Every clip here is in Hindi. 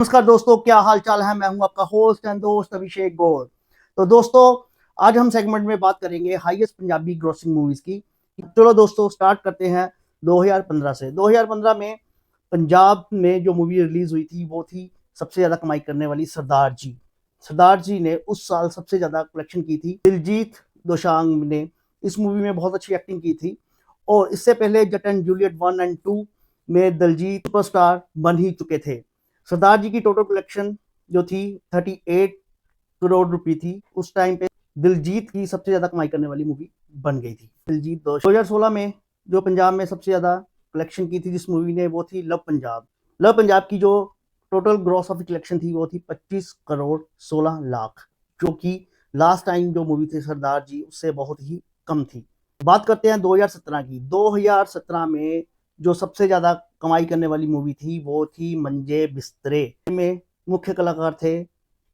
नमस्कार दोस्तों, क्या हाल चाल है। मैं हूं आपका होस्ट एंड दोस्त अभिषेक गौर। तो दोस्तों, आज हम सेगमेंट में बात करेंगे हाईएस्ट पंजाबी ग्रॉसिंग मूवीज की। चलो दोस्तों, स्टार्ट करते हैं 2015 से। 2015 में पंजाब में जो मूवी रिलीज हुई थी वो थी सबसे ज्यादा कमाई करने वाली सरदार जी। सरदार जी ने उस साल सबसे ज्यादा कलेक्शन की थी। दिलजीत दोसांझ ने इस मूवी में बहुत अच्छी एक्टिंग की थी, और इससे पहले जट एंड जूलियट 1 और 2 में दिलजीत सुपरस्टार बन ही चुके थे। सरदार जी की टोटल कलेक्शन जो थी 38 करोड़ रुपए थी। उस टाइम पे दिलजीत की सबसे ज्यादा कमाई करने वाली मूवी बन गई थी। दिलजीत 2016 में जो पंजाब में सबसे ज्यादा कलेक्शन की थी जिस मूवी ने, वो थी लव पंजाब। लव पंजाब की जो टोटल ग्रॉस ऑफ कलेक्शन थी वो थी 25 करोड़ 16 लाख, जो कि लास्ट टाइम जो मूवी थी सरदार जी उससे बहुत ही कम थी। बात करते हैं 2017 की। 2017 में जो सबसे ज्यादा कमाई करने वाली मूवी थी वो थी मंजे बिस्तरे। में मुख्य कलाकार थे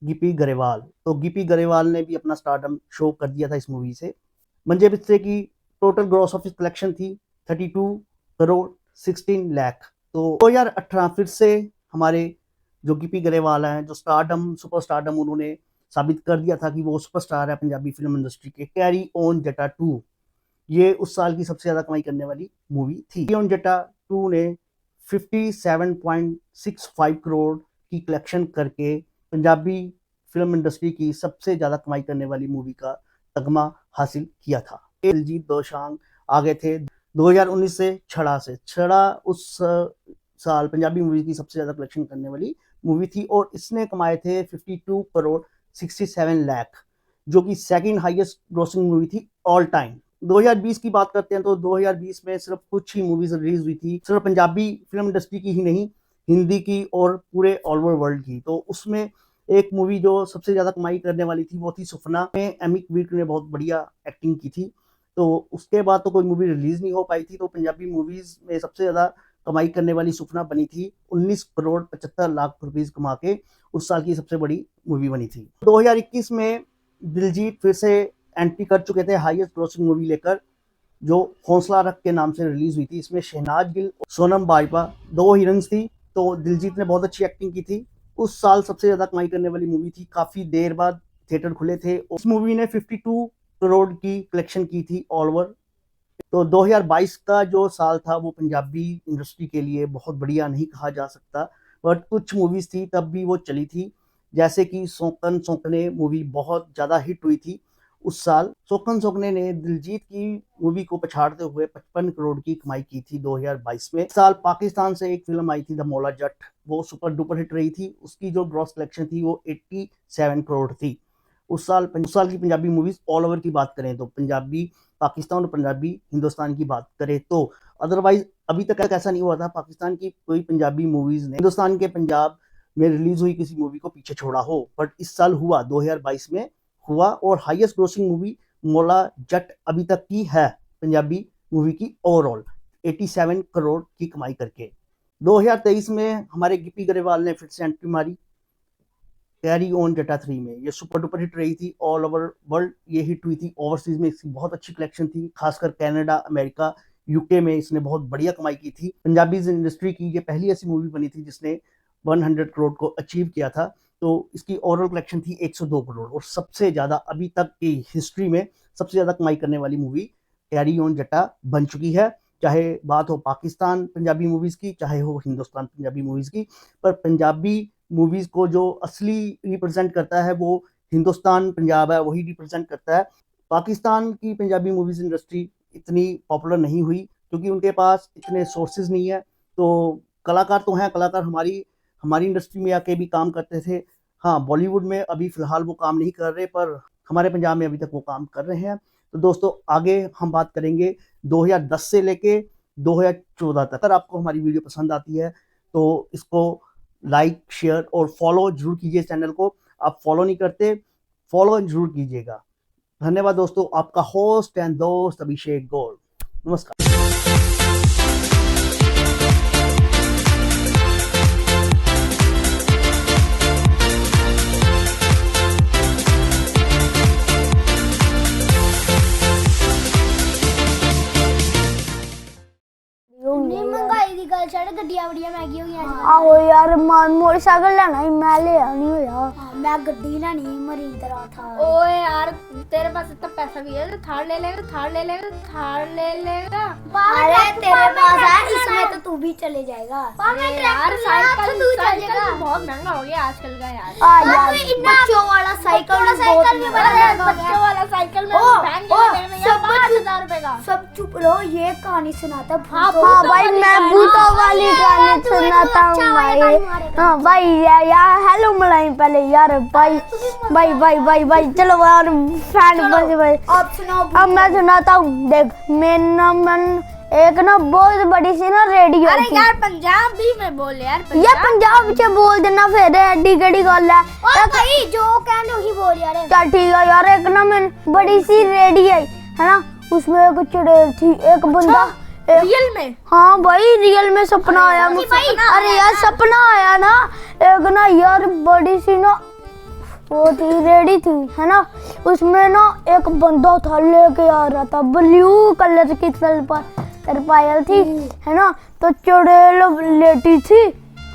गिपी गरेवाल। तो गिपी गरेवाल ने भी अपना स्टारडम शो कर दिया था इस मूवी से। मंजे बिस्तरे की टोटल ग्रॉस ऑफिस कलेक्शन थी 32 करोड़ 16 लाख। तो 2018 फिर से हमारे जो गिपी गरेवाल हैं, जो स्टारडम सुपर स्टारडम उन्होंने साबित कर दिया था कि वो सुपरस्टार है पंजाबी फिल्म इंडस्ट्री के। कैरी ऑन जटा 2 ये उस साल की सबसे ज्यादा कमाई करने वाली मूवी थी। कैरी ऑन जटा 2 ने 57.65 करोड़ की कलेक्शन करके पंजाबी फिल्म इंडस्ट्री की सबसे ज्यादा कमाई करने वाली मूवी का तगमा हासिल किया था। दिलजीत दोसांझ आ गए थे 2019 से छड़ा उस साल पंजाबी मूवी की सबसे ज्यादा कलेक्शन करने वाली मूवी थी, और इसने कमाए थे 52 करोड़ 67 लाख, जो कि सेकंड हाईएस्ट ग्रोसिंग मूवी थी ऑल टाइम। 2020 की बात करते हैं तो 2020 में सिर्फ कुछ ही मूवीज रिलीज हुई थी, सिर्फ पंजाबी फिल्म इंडस्ट्री की ही नहीं, हिंदी की और पूरे ऑल ओवर वर्ल्ड की। तो उसमें एक मूवी जो सबसे ज्यादा कमाई करने वाली थी वो थी सुफना में। एमिक विर्क ने बहुत बढ़िया एक्टिंग की थी। तो उसके बाद तो कोई मूवी रिलीज नहीं हो पाई थी। तो पंजाबी मूवीज में सबसे ज्यादा कमाई करने वाली सुफना बनी थी 19 करोड़ 75 लाख रुपीज कमा के। उस साल की सबसे बड़ी मूवी बनी थी। 2021 में दिलजीत फिर से एंट्री कर चुके थे हाईएस्ट ग्रोसिंग मूवी लेकर, जो हौसला रख के नाम से रिलीज हुई थी। इसमें शहनाज गिल और सोनम बाजवा दो हीरोइंस थी। तो दिलजीत ने बहुत अच्छी एक्टिंग की थी। उस साल सबसे ज्यादा कमाई करने वाली मूवी थी। काफी देर बाद थिएटर खुले थे। उस मूवी ने 52 करोड़ की कलेक्शन की थी ऑल ओवर। तो 2022 का जो साल था वो पंजाबी इंडस्ट्री के लिए बहुत बढ़िया नहीं कहा जा सकता, बट कुछ मूवीज थी तब भी वो चली थी। जैसे कि सोकन सोकने मूवी बहुत ज्यादा हिट हुई थी उस साल। सोकन सोकने ने दिलजीत की मूवी को पछाड़ते हुए 55 करोड़ की कमाई की थी 2022 में। इस साल पाकिस्तान से एक फिल्म आई थी द मौला जट, वो सुपर डुपर हिट रही थी। उसकी जो ग्रॉस कलेक्शन थी वो 87 करोड़ थी। उस साल की पंजाबी मूवीज ऑल ओवर की बात करें तो पंजाबी पाकिस्तान और पंजाबी हिंदुस्तान की बात करें तो, अदरवाइज अभी तक ऐसा नहीं हुआ था पाकिस्तान की कोई पंजाबी मूवीज ने हिंदुस्तान के पंजाब में रिलीज हुई किसी मूवी को पीछे छोड़ा हो। बट इस साल हुआ, 2022 में हुआ, और highest grossing movie Maula Jatt अभी तक की है पंजाबी मूवी की ओवरऑल 87 करोड़ की कमाई करके। 2023 में हमारे गिपी गरेवाल ने फिर से एंट्री मारी कैरी ऑन जटा 3 में। ये सुपर डुपर हिट रही थी ऑल ओवर वर्ल्ड। ये हिट हुई थी ओवरसीज में, इसकी बहुत अच्छी कलेक्शन थी, खासकर कनाडा, अमेरिका, यूके में इसने बहुत बढ़िया कमाई की थी। पंजाबी इंडस्ट्री की ये पहली ऐसी मूवी बनी थी जिसने 100 करोड़ को अचीव किया था। तो इसकी ओवरऑल कलेक्शन थी 102 करोड़, और सबसे ज्यादा अभी तक की हिस्ट्री में सबसे ज्यादा कमाई करने वाली मूवी कैरी ऑन जटा बन चुकी है। चाहे बात हो पाकिस्तान पंजाबी मूवीज की, चाहे हो हिंदुस्तान पंजाबी मूवीज की, पर पंजाबी मूवीज को जो असली रिप्रेजेंट करता है वो हिंदुस्तान पंजाब है, वही रिप्रेजेंट करता है। पाकिस्तान की पंजाबी मूवीज इंडस्ट्री इतनी पॉपुलर नहीं हुई क्योंकि उनके पास इतने सोर्सेज नहीं है। तो कलाकार तो हैं, कलाकार हमारी हमारी इंडस्ट्री में आके भी काम करते थे। हाँ, बॉलीवुड में अभी फिलहाल वो काम नहीं कर रहे, पर हमारे पंजाब में अभी तक वो काम कर रहे हैं। तो दोस्तों, आगे हम बात करेंगे 2010 से लेके 2014 तक। अगर आपको हमारी वीडियो पसंद आती है तो इसको लाइक, शेयर और फॉलो जरूर कीजिए। चैनल को आप फॉलो नहीं करते, फॉलो जरूर कीजिएगा। धन्यवाद दोस्तों। आपका होस्ट एंड दोस्त अभिषेक गौर। नमस्कार। नहीं महंगाई दी गल छड़ गड्डियां बढ़िया मैगी हो गई आज। आहो यार मोटरसाइकिल लेना ही मैं ले आनी हो यार। मैं गड्डी लेनी मरीन तरह था। ओए यार तेरे पास इतना पैसा भी है तो थार ले लेगा थार ले लेगा थार ले लेगा। अरे तेरे पास है इसमें तो तू भी चले जाएगा। अरे यार साइकिल बहुत महंगा हो गया आजकल का यार। बच्चों वाला साइकिल बच्चों वाला साइकिल में सब 5,000 रुपए का। सब चुप रहो, ये कहानी सुनाता। हाँ भाई मैं भूतों वाली कहानी सुनाता हूँ भाई। हाँ भाई यार हेलो मलाई पहले यार भाई चलो यार फैन बस भाई। अब सुनाओ। अब मैं सुनाता हूँ देख मेरा मन एक ना बहुत बड़ी सी ना रेडियो। अरे यार पंजाबी में बोल यार। ये पंजाब से बोल देना फिर एडी केड़ी गल है। भाई जो कहने वही बोल यार। चल ठीक है यार। एक ना मैं बड़ी सी रेडियो है ना, उसमें एक चुड़ैल थी एक बंदा। रियल में? हाँ भाई रियल में सपना आया मुझे। अरे यार सपना आया ना एक ना यार बड़ी सी ना वो थी रेडी थी है ना, उसमें ना एक बंदा था लेके आ रहा था ब्लू कलर की तरपायल थी है ना। तो चुड़ैल लेटी थी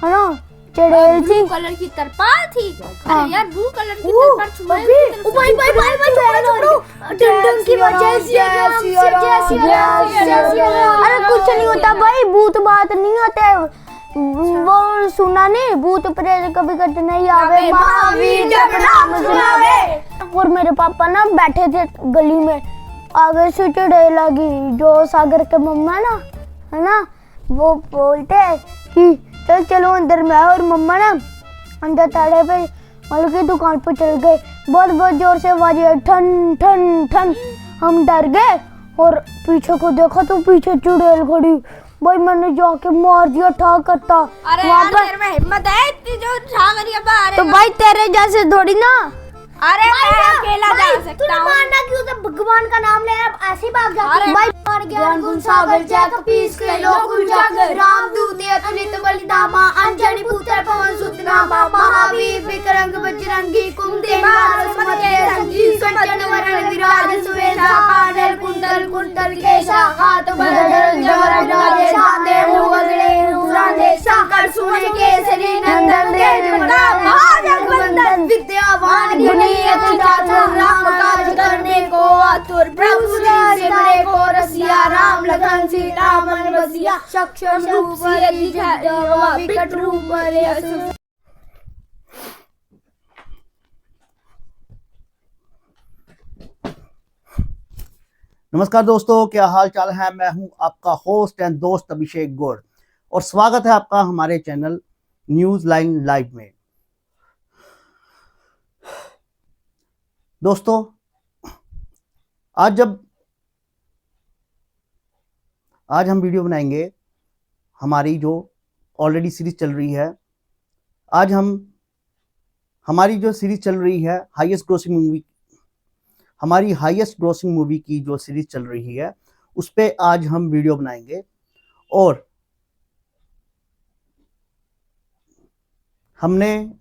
है ना, चुड़ैल थी कलर की तरपाल थी। हाँ। अरे यार ब्लू कलर की तरपाल चुड़ैल की तरफ से- भाई डंडन की वजह से अरे कुछ नहीं होता भाई, भूत बात नहीं होते। वो सुना नहीं भूत प्रेत कभी कट नहीं आवे महावीर जब नाम सुनावे। और मेरे पापा ना बैठे थे गली में, आगे से चुड़ैल लगी जो सागर के मम्मा ना है ना, वो बोलते कि चल चलो अंदर। मैं और मम्मा ना अंदर ताड़े पे मल की दुकान पर चल गए। बहुत जोर से आवाजें आई ठन ठन ठन। हम डर गए और पीछे को देखा तो पीछे चुड़ैल खड़ी। भाई मैंने जाके मार दिया ठा करता। अरे यार तेरे में हिम्मत है इतनी जो ठा करिए बाहर। तो भाई तेरे जैसे थोड़ी ना। अरे मैं अकेला जा सकता हूँ। मारना क्यों तो भगवान का नाम ले आप ऐसे ही भाग जाते अरे भाई। मार ज्ञान गुण सागर जग पीस के लोग उजागर। राम दूत अतुलित बलिदामा अंजनी पुत्र पवन सुत नामा। महावीर विक्रम बजरंगी कुमते मारस मते संगी। संजन वरण विराज सुवेशा कानल कुंडल कुंडल केशा। हाथ बदल जवर राजेशा देव वगड़े रूरादेशा। कर सुने केसरी नंदन देव प्रताप महाजगवंदन। विद्यावान गुणी अति चातुर राम काज करने को आतुर। प्रभु से बड़े को रसिया राम लखन सीता मन बसिया। सक्षम रूप से विकट रूप बड़े असुर। नमस्कार दोस्तों, क्या हाल चाल है। मैं हूं आपका होस्ट एंड दोस्त अभिषेक गौड़ और स्वागत है आपका हमारे चैनल न्यूज लाइन लाइव में। दोस्तों आज हम वीडियो बनाएंगे हमारी जो ऑलरेडी सीरीज चल रही है। आज हमारी जो सीरीज चल रही है हमारी हाईएस्ट ग्रोसिंग मूवी की जो सीरीज चल रही है उस पे आज हम वीडियो बनाएंगे। और हमने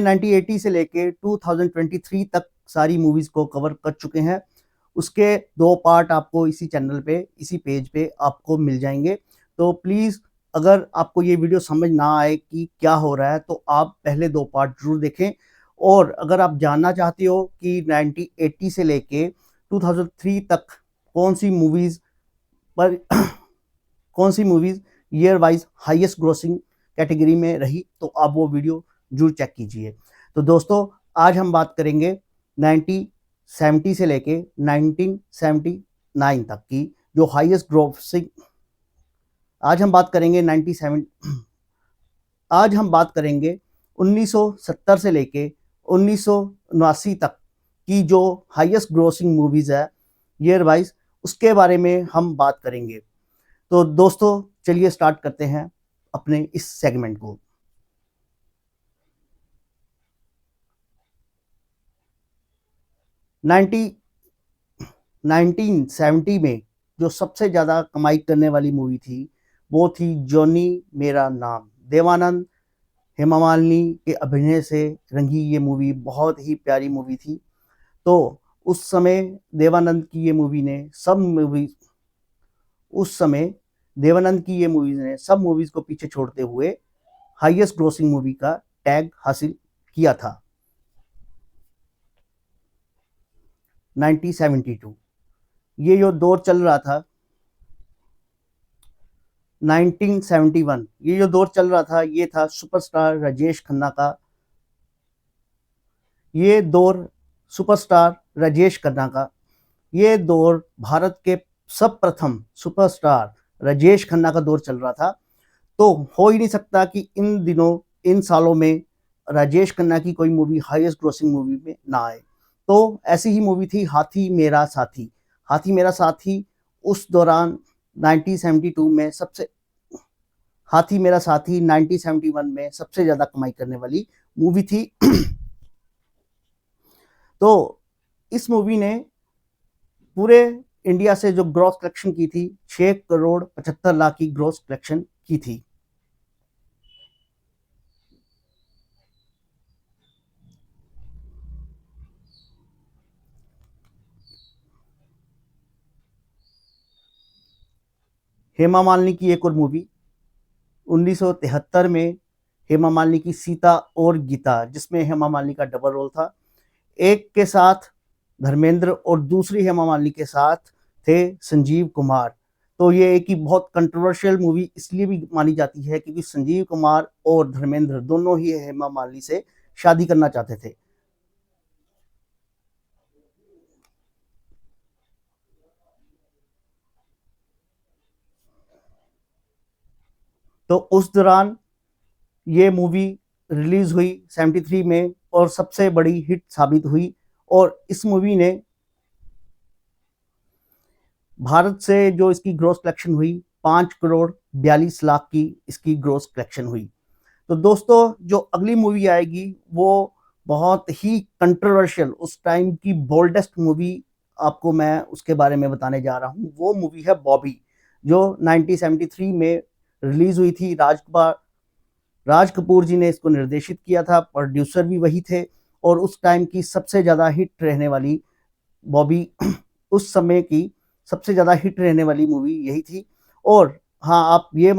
1980 से लेके 2023 तक सारी मूवीज को कवर कर चुके हैं। उसके 2 पार्ट आपको इसी चैनल पे इसी पेज पे आपको मिल जाएंगे। तो प्लीज़ अगर आपको ये वीडियो समझ ना आए कि क्या हो रहा है तो आप पहले 2 पार्ट जरूर देखें। और अगर आप जानना चाहते हो कि 1980 से लेके 2003 तक कौन सी movies year wise highest grossing category में रही तो आप वो वीडियो जरूर चेक कीजिए। तो दोस्तों आज हम बात करेंगे 1970 से लेके 1979 तक की जो हाईएस्ट ग्रोसिंग। आज हम बात करेंगे 1970 से लेके 1979 तक की जो हाईएस्ट ग्रोसिंग मूवीज है ईयर वाइज, उसके बारे में हम बात करेंगे। तो दोस्तों चलिए स्टार्ट करते हैं अपने इस सेगमेंट को। 1970 में जो सबसे ज़्यादा कमाई करने वाली मूवी थी वो थी जॉनी मेरा नाम। देवानंद हेमा मालिनी के अभिनय से रंगी ये मूवी बहुत ही प्यारी मूवी थी। तो उस समय देवानंद की ये मूवी ने सब मूवीज को पीछे छोड़ते हुए हाईएस्ट ग्रोसिंग मूवी का टैग हासिल किया था। 1972 ये जो दौर चल रहा था 1971 ये जो दौर चल रहा था ये था सुपरस्टार राजेश खन्ना का। ये दौर भारत के सब प्रथम सुपरस्टार राजेश खन्ना का दौर चल रहा था। तो हो ही नहीं सकता कि इन सालों में राजेश खन्ना की कोई मूवी हाईएस्ट ग्रोसिंग मूवी में ना आए। तो ऐसी ही मूवी थी हाथी मेरा साथी। उस दौरान 1971 में सबसे ज्यादा कमाई करने वाली मूवी थी। तो इस मूवी ने पूरे इंडिया से जो ग्रॉस कलेक्शन की थी 6 करोड़ 75 लाख की ग्रॉस कलेक्शन की थी। हेमा मालिनी की एक और मूवी 1973 में हेमा मालिनी की सीता और गीता, जिसमें हेमा मालिनी का डबल रोल था। एक के साथ धर्मेंद्र और दूसरी हेमा मालिनी के साथ थे संजीव कुमार। तो ये एक ही बहुत कंट्रोवर्शियल मूवी इसलिए भी मानी जाती है क्योंकि संजीव कुमार और धर्मेंद्र दोनों ही हेमा मालिनी से शादी करना चाहते थे। तो उस दौरान ये मूवी रिलीज हुई 73 में और सबसे बड़ी हिट साबित हुई। और इस मूवी ने भारत से जो इसकी ग्रॉस कलेक्शन हुई 5 करोड़ 42 लाख की इसकी ग्रॉस कलेक्शन हुई। तो दोस्तों जो अगली मूवी आएगी वो बहुत ही कंट्रोवर्शियल, उस टाइम की बोल्डेस्ट मूवी आपको मैं उसके बारे में बताने जा रहा हूँ। वो मूवी है बॉबी, जो 1973 में रिलीज हुई थी। राज कपूर जी ने इसको निर्देशित किया था, प्रोड्यूसर भी वही थे। और उस टाइम की सबसे ज्यादा हिट रहने वाली बॉबी उस समय की सबसे ज्यादा हिट रहने वाली मूवी यही थी। और हाँ, आप ये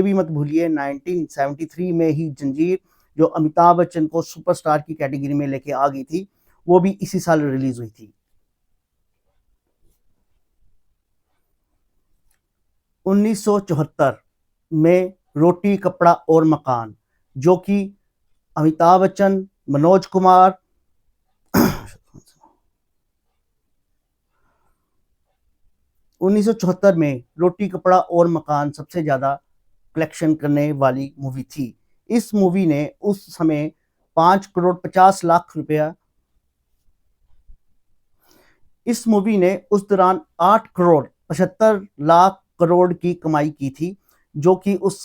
भी मत भूलिए 1973 में ही जंजीर, जो अमिताभ बच्चन को सुपरस्टार की कैटेगरी में लेके आ गई थी, वो भी इसी साल रिलीज हुई थी। 1974 में रोटी कपड़ा और मकान, जो कि अमिताभ बच्चन, मनोज कुमार 1974 में रोटी कपड़ा और मकान सबसे ज्यादा कलेक्शन करने वाली मूवी थी। इस मूवी ने उस समय 5 करोड़ 50 लाख रुपया, इस मूवी ने उस दौरान 8 करोड़ 75 लाख करोड़ की कमाई की थी, जो कि उस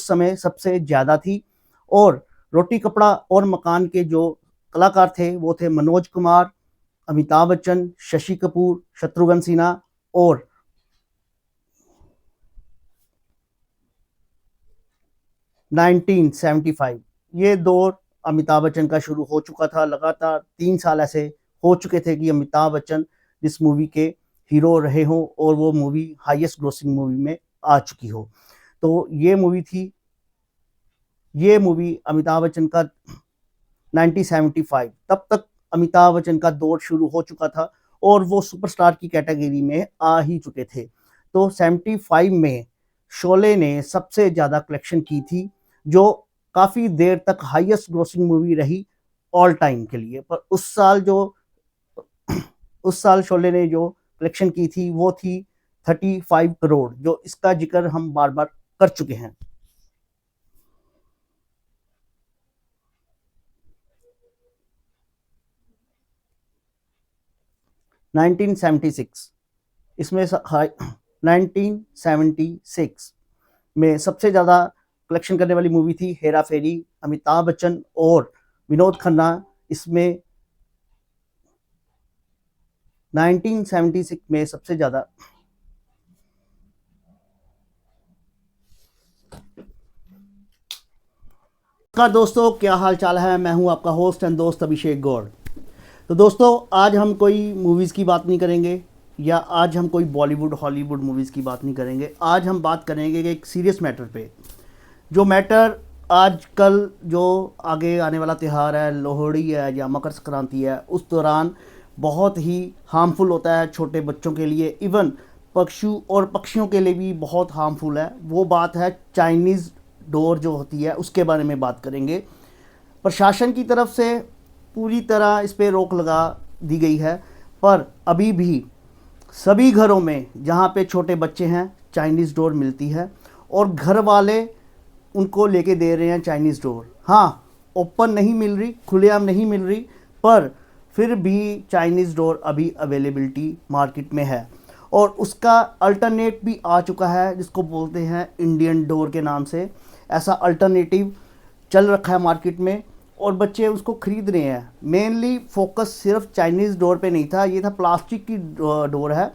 समय सबसे ज्यादा थी। और रोटी कपड़ा और मकान के जो कलाकार थे वो थे मनोज कुमार, अमिताभ बच्चन, शशि कपूर, शत्रुघ्न सिन्हा। और $1975 ये दौर अमिताभ बच्चन का शुरू हो चुका था। लगातार 3 साल ऐसे हो चुके थे कि अमिताभ बच्चन जिस मूवी के हीरो रहे हो और वो मूवी हाईएस्ट ग्रोसिंग मूवी में आ चुकी हो। तो ये मूवी अमिताभ बच्चन का 1975, तब तक अमिताभ बच्चन का दौर शुरू हो चुका था और वो सुपरस्टार की कैटेगरी में आ ही चुके थे। तो 75 में शोले ने सबसे ज्यादा कलेक्शन की थी, जो काफी देर तक हाईएस्ट ग्रोसिंग मूवी रही ऑल टाइम के लिए। पर उस साल शोले ने जो कलेक्शन की थी वो थी 35 करोड़, जो इसका जिक्र हम बार बार कर चुके हैं। इसमें 1976 में सबसे ज्यादा कलेक्शन करने वाली मूवी थी हेरा फेरी, अमिताभ बच्चन और विनोद खन्ना। इसमें 1976 में सबसे ज्यादा नमस्कार दोस्तों, क्या हाल चाल है। मैं हूं आपका होस्ट एंड दोस्त अभिषेक गौड़। तो दोस्तों, आज हम कोई मूवीज़ की बात नहीं करेंगे या आज हम कोई बॉलीवुड हॉलीवुड मूवीज़ की बात नहीं करेंगे। आज हम बात करेंगे कि एक सीरियस मैटर पे, जो मैटर आजकल जो आगे आने वाला त्यौहार है, लोहड़ी है या मकर संक्रांति है, उस दौरान बहुत ही हार्मफुल होता है छोटे बच्चों के लिए, इवन पशु और पक्षियों के लिए भी बहुत हार्मफुल है। वो बात है चाइनीज़ डोर जो होती है, उसके बारे में बात करेंगे। प्रशासन की तरफ से पूरी तरह इस पे रोक लगा दी गई है, पर अभी भी सभी घरों में जहाँ पे छोटे बच्चे हैं चाइनीज़ डोर मिलती है और घर वाले उनको लेके दे रहे हैं चाइनीज़ डोर। हाँ, ओपन नहीं मिल रही, खुलेआम नहीं मिल रही, पर फिर भी चाइनीज़ डोर अभी अवेलेबिलिटी मार्केट में है और उसका अल्टरनेट भी आ चुका है, जिसको बोलते हैं इंडियन डोर के नाम से। ऐसा अल्टरनेटिव चल रखा है मार्केट में और बच्चे उसको ख़रीद रहे हैं। मेनली फोकस सिर्फ चाइनीज़ डोर पे नहीं था, ये था प्लास्टिक की डोर है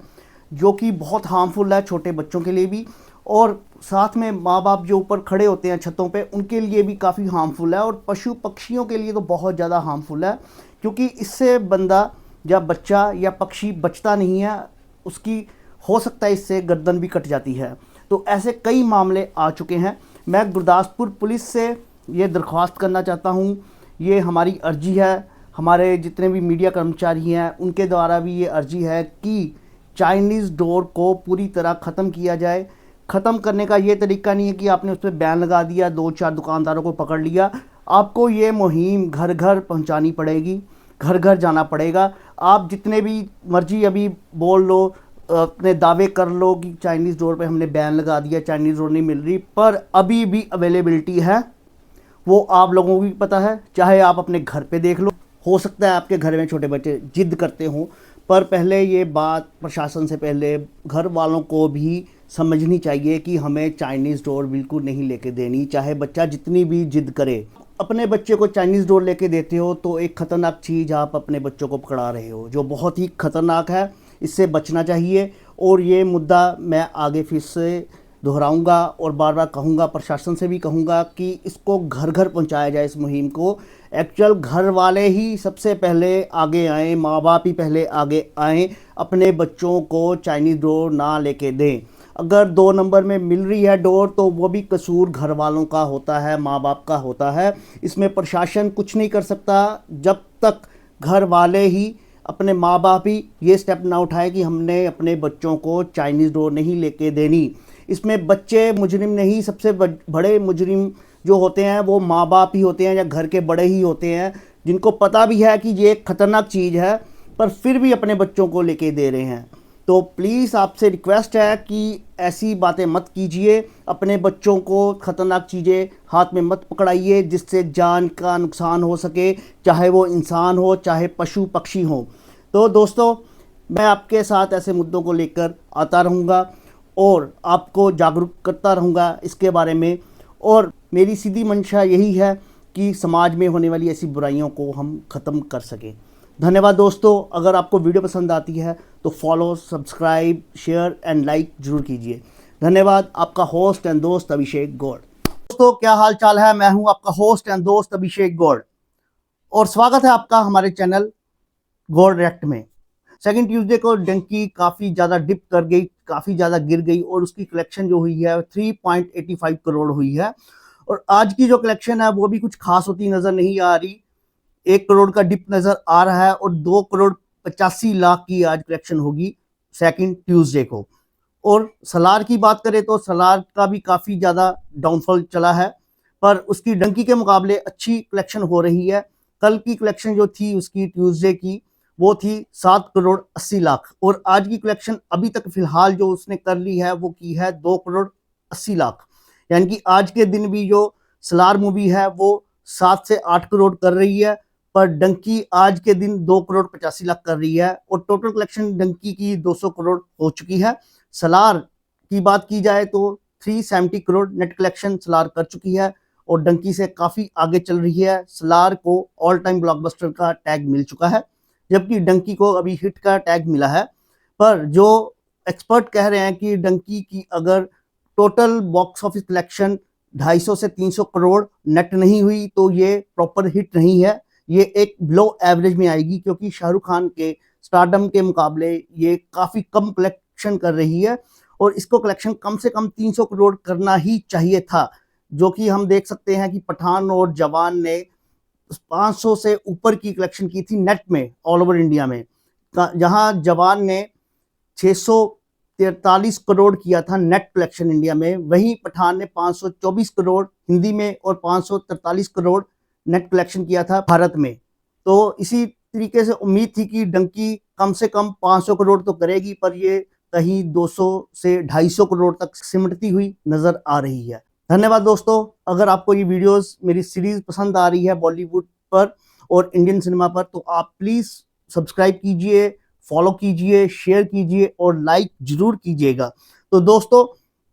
जो कि बहुत हार्मफुल है छोटे बच्चों के लिए भी, और साथ में माँ बाप जो ऊपर खड़े होते हैं छतों पे, उनके लिए भी काफ़ी हार्मफुल है, और पशु पक्षियों के लिए तो बहुत ज़्यादा हार्मफुल है, क्योंकि इससे बंदा या बच्चा या पक्षी बचता नहीं है, उसकी हो सकता है इससे गर्दन भी कट जाती है। तो ऐसे कई मामले आ चुके हैं। मैं गुरदासपुर पुलिस से ये दरख्वास्त करना चाहता हूँ, ये हमारी अर्जी है, हमारे जितने भी मीडिया कर्मचारी हैं उनके द्वारा भी ये अर्जी है कि चाइनीज़ डोर को पूरी तरह ख़त्म किया जाए। ख़त्म करने का ये तरीका नहीं है कि आपने उस पर बैन लगा दिया, 2-4 दुकानदारों को पकड़ लिया। आपको ये मुहिम घर घर पहुँचानी पड़ेगी, घर घर जाना पड़ेगा। आप जितने भी मर्जी अभी बोल लो, अपने दावे कर लो कि चाइनीज़ डोर पे हमने बैन लगा दिया, चाइनीज़ डोर नहीं मिल रही, पर अभी भी अवेलेबिलिटी है, वो आप लोगों को भी पता है। चाहे आप अपने घर पे देख लो, हो सकता है आपके घर में छोटे बच्चे जिद करते हों, पर पहले ये बात प्रशासन से पहले घर वालों को भी समझनी चाहिए कि हमें चाइनीज़ डोर बिल्कुल नहीं लेके देनी, चाहे बच्चा जितनी भी जिद करे। अपने बच्चे को चाइनीज़ डोर लेके देते हो तो एक ख़तरनाक चीज़ आप अपने बच्चों को पकड़ा रहे हो, जो बहुत ही ख़तरनाक है। इससे बचना चाहिए, और ये मुद्दा मैं आगे फिर से दोहराऊंगा और बार बार कहूँगा, प्रशासन से भी कहूँगा कि इसको घर घर पहुँचाया जाए, इस मुहिम को। एक्चुअल घर वाले ही सबसे पहले आगे आएँ, माँ बाप ही पहले आगे आएँ, अपने बच्चों को चाइनीज़ डोर ना लेके दें। अगर 2 नंबर में मिल रही है डोर तो वो भी कसूर घर वालों का होता है, माँ बाप का होता है। इसमें प्रशासन कुछ नहीं कर सकता जब तक घर वाले ही, अपने माँ बाप ही ये स्टेप ना उठाए कि हमने अपने बच्चों को चाइनीज़ डोर नहीं लेके देनी। इसमें बच्चे मुजरिम नहीं, सबसे बड़े मुजरिम जो होते हैं वो माँ बाप ही होते हैं या घर के बड़े ही होते हैं, जिनको पता भी है कि ये एक ख़तरनाक चीज़ है, पर फिर भी अपने बच्चों को लेके दे रहे हैं। तो प्लीज़ आपसे रिक्वेस्ट है कि ऐसी बातें मत कीजिए, अपने बच्चों को ख़तरनाक चीज़ें हाथ में मत पकड़ाइए जिससे जान का नुकसान हो सके, चाहे वो इंसान हो चाहे पशु पक्षी हो। तो दोस्तों, मैं आपके साथ ऐसे मुद्दों को लेकर आता रहूँगा और आपको जागरूक करता रहूँगा इसके बारे में, और मेरी सीधी मंशा यही है कि समाज में होने वाली ऐसी बुराइयों को हम ख़त्म कर सकें। धन्यवाद दोस्तों। अगर आपको वीडियो पसंद आती है तो follow, subscribe, share and like जरूर कीजिए। धन्यवाद। आपका होस्ट एंड दोस्त अभिषेक गौड़। दोस्तों, क्या हाल चाल है। मैं हूं आपका होस्ट एंड दोस्त अभिषेक गौड़ और स्वागत है आपका हमारे चैनल गौड़ रिएक्ट में। सेकंड ट्यूसडे को डंकी काफ़ी ज़्यादा डिप कर गई, काफ़ी ज़्यादा गिर गई और उसकी कलेक्शन जो हुई है 3.85 करोड़ हुई है, और आज की जो कलेक्शन है वो भी कुछ खास होती नज़र नहीं आ रही। 1 करोड़ का डिप नज़र आ रहा है और 2 करोड़ 85 लाख की आज कलेक्शन होगी सेकंड ट्यूसडे को। और सलार की बात करें तो सलार का भी काफ़ी ज़्यादा डाउनफॉल चला है, पर उसकी डंकी के मुकाबले अच्छी कलेक्शन हो रही है। कल की कलेक्शन जो थी उसकी ट्यूसडे की वो थी 7 करोड़ 80 लाख, और आज की कलेक्शन अभी तक फिलहाल जो उसने कर ली है वो की है 2 करोड़ 80 लाख। यानी कि आज के दिन भी जो सलार मूवी है वो 7 से 8 करोड़ कर रही है, पर डंकी आज के दिन 2 करोड़ 85 लाख कर रही है, और टोटल कलेक्शन डंकी की 200 करोड़ हो चुकी है। सलार की बात की जाए तो 370 करोड़ नेट कलेक्शन सलार कर चुकी है और डंकी से काफ़ी आगे चल रही है। सलार को ऑल टाइम ब्लॉकबस्टर का टैग मिल चुका है, जबकि डंकी को अभी हिट का टैग मिला है। पर जो एक्सपर्ट कह रहे हैं कि डंकी की अगर टोटल बॉक्स ऑफिस कलेक्शन 250 से 300 करोड़ नेट नहीं हुई तो ये प्रॉपर हिट नहीं है, ये एक बिलो एवरेज में आएगी, क्योंकि शाहरुख खान के स्टारडम के मुकाबले ये काफ़ी कम कलेक्शन कर रही है और इसको कलेक्शन कम से कम 300 करोड़ करना ही चाहिए था, जो कि हम देख सकते हैं कि पठान और जवान ने 500 से ऊपर की कलेक्शन की थी नेट में ऑल ओवर इंडिया में, जहां जवान ने 643 करोड़ किया था नेट कलेक्शन इंडिया में, वहीं पठान ने 524 करोड़ हिंदी में और 543 करोड़ नेट कलेक्शन किया था भारत में। तो इसी तरीके से उम्मीद थी कि डंकी कम से कम 500 करोड़ तो करेगी, पर ये कहीं 200 से 250 करोड़ तक सिमटती हुई नजर आ रही है। धन्यवाद दोस्तों, अगर आपको ये वीडियोस मेरी सीरीज पसंद आ रही है बॉलीवुड पर और इंडियन सिनेमा पर, तो आप प्लीज सब्सक्राइब कीजिए, फॉलो कीजिए, शेयर कीजिए और लाइक जरूर कीजिएगा। तो दोस्तों,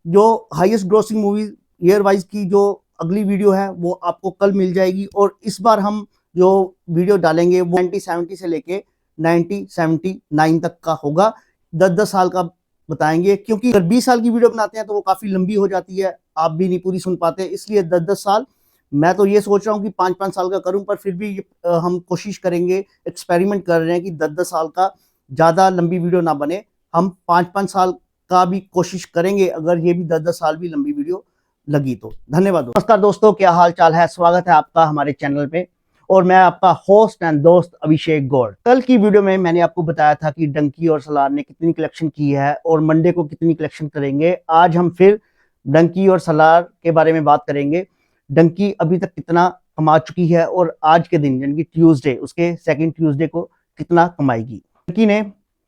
जो highest grossing movie year wise की जो अगली वीडियो है वो आपको कल मिल जाएगी, और इस बार हम जो वीडियो डालेंगे वो 1970 से लेके 1979 तक का होगा, 10-10 साल का बताएंगे, क्योंकि अगर 20 साल की वीडियो बनाते हैं तो वो काफ़ी लंबी हो जाती है, आप भी नहीं पूरी सुन पाते, इसलिए 10-10 साल। मैं तो ये सोच रहा हूँ कि 5-5 साल का करूँ, पर फिर भी हम कोशिश करेंगे, एक्सपेरिमेंट कर रहे हैं कि 10-10 साल का ज़्यादा लंबी वीडियो ना बने, हम 5-5 साल का भी कोशिश करेंगे, अगर ये भी 10-10 साल भी लंबी वीडियो लगी तो। धन्यवाद। नमस्कार दोस्तों, क्या हाल चाल है, स्वागत है आपका हमारे चैनल पे, और मैं आपका होस्ट एंड दोस्त अभिषेक गौड़। कल की वीडियो में मैंने आपको बताया था कि डंकी और सलार ने कितनी कलेक्शन की है और मंडे को कितनी कलेक्शन करेंगे। आज हम फिर डंकी और सलार के बारे में बात करेंगे। डंकी अभी तक कितना कमा चुकी है और आज के दिन यानी कि ट्यूसडे, उसके सेकंड ट्यूसडे को कितना कमाएगी। डंकी ने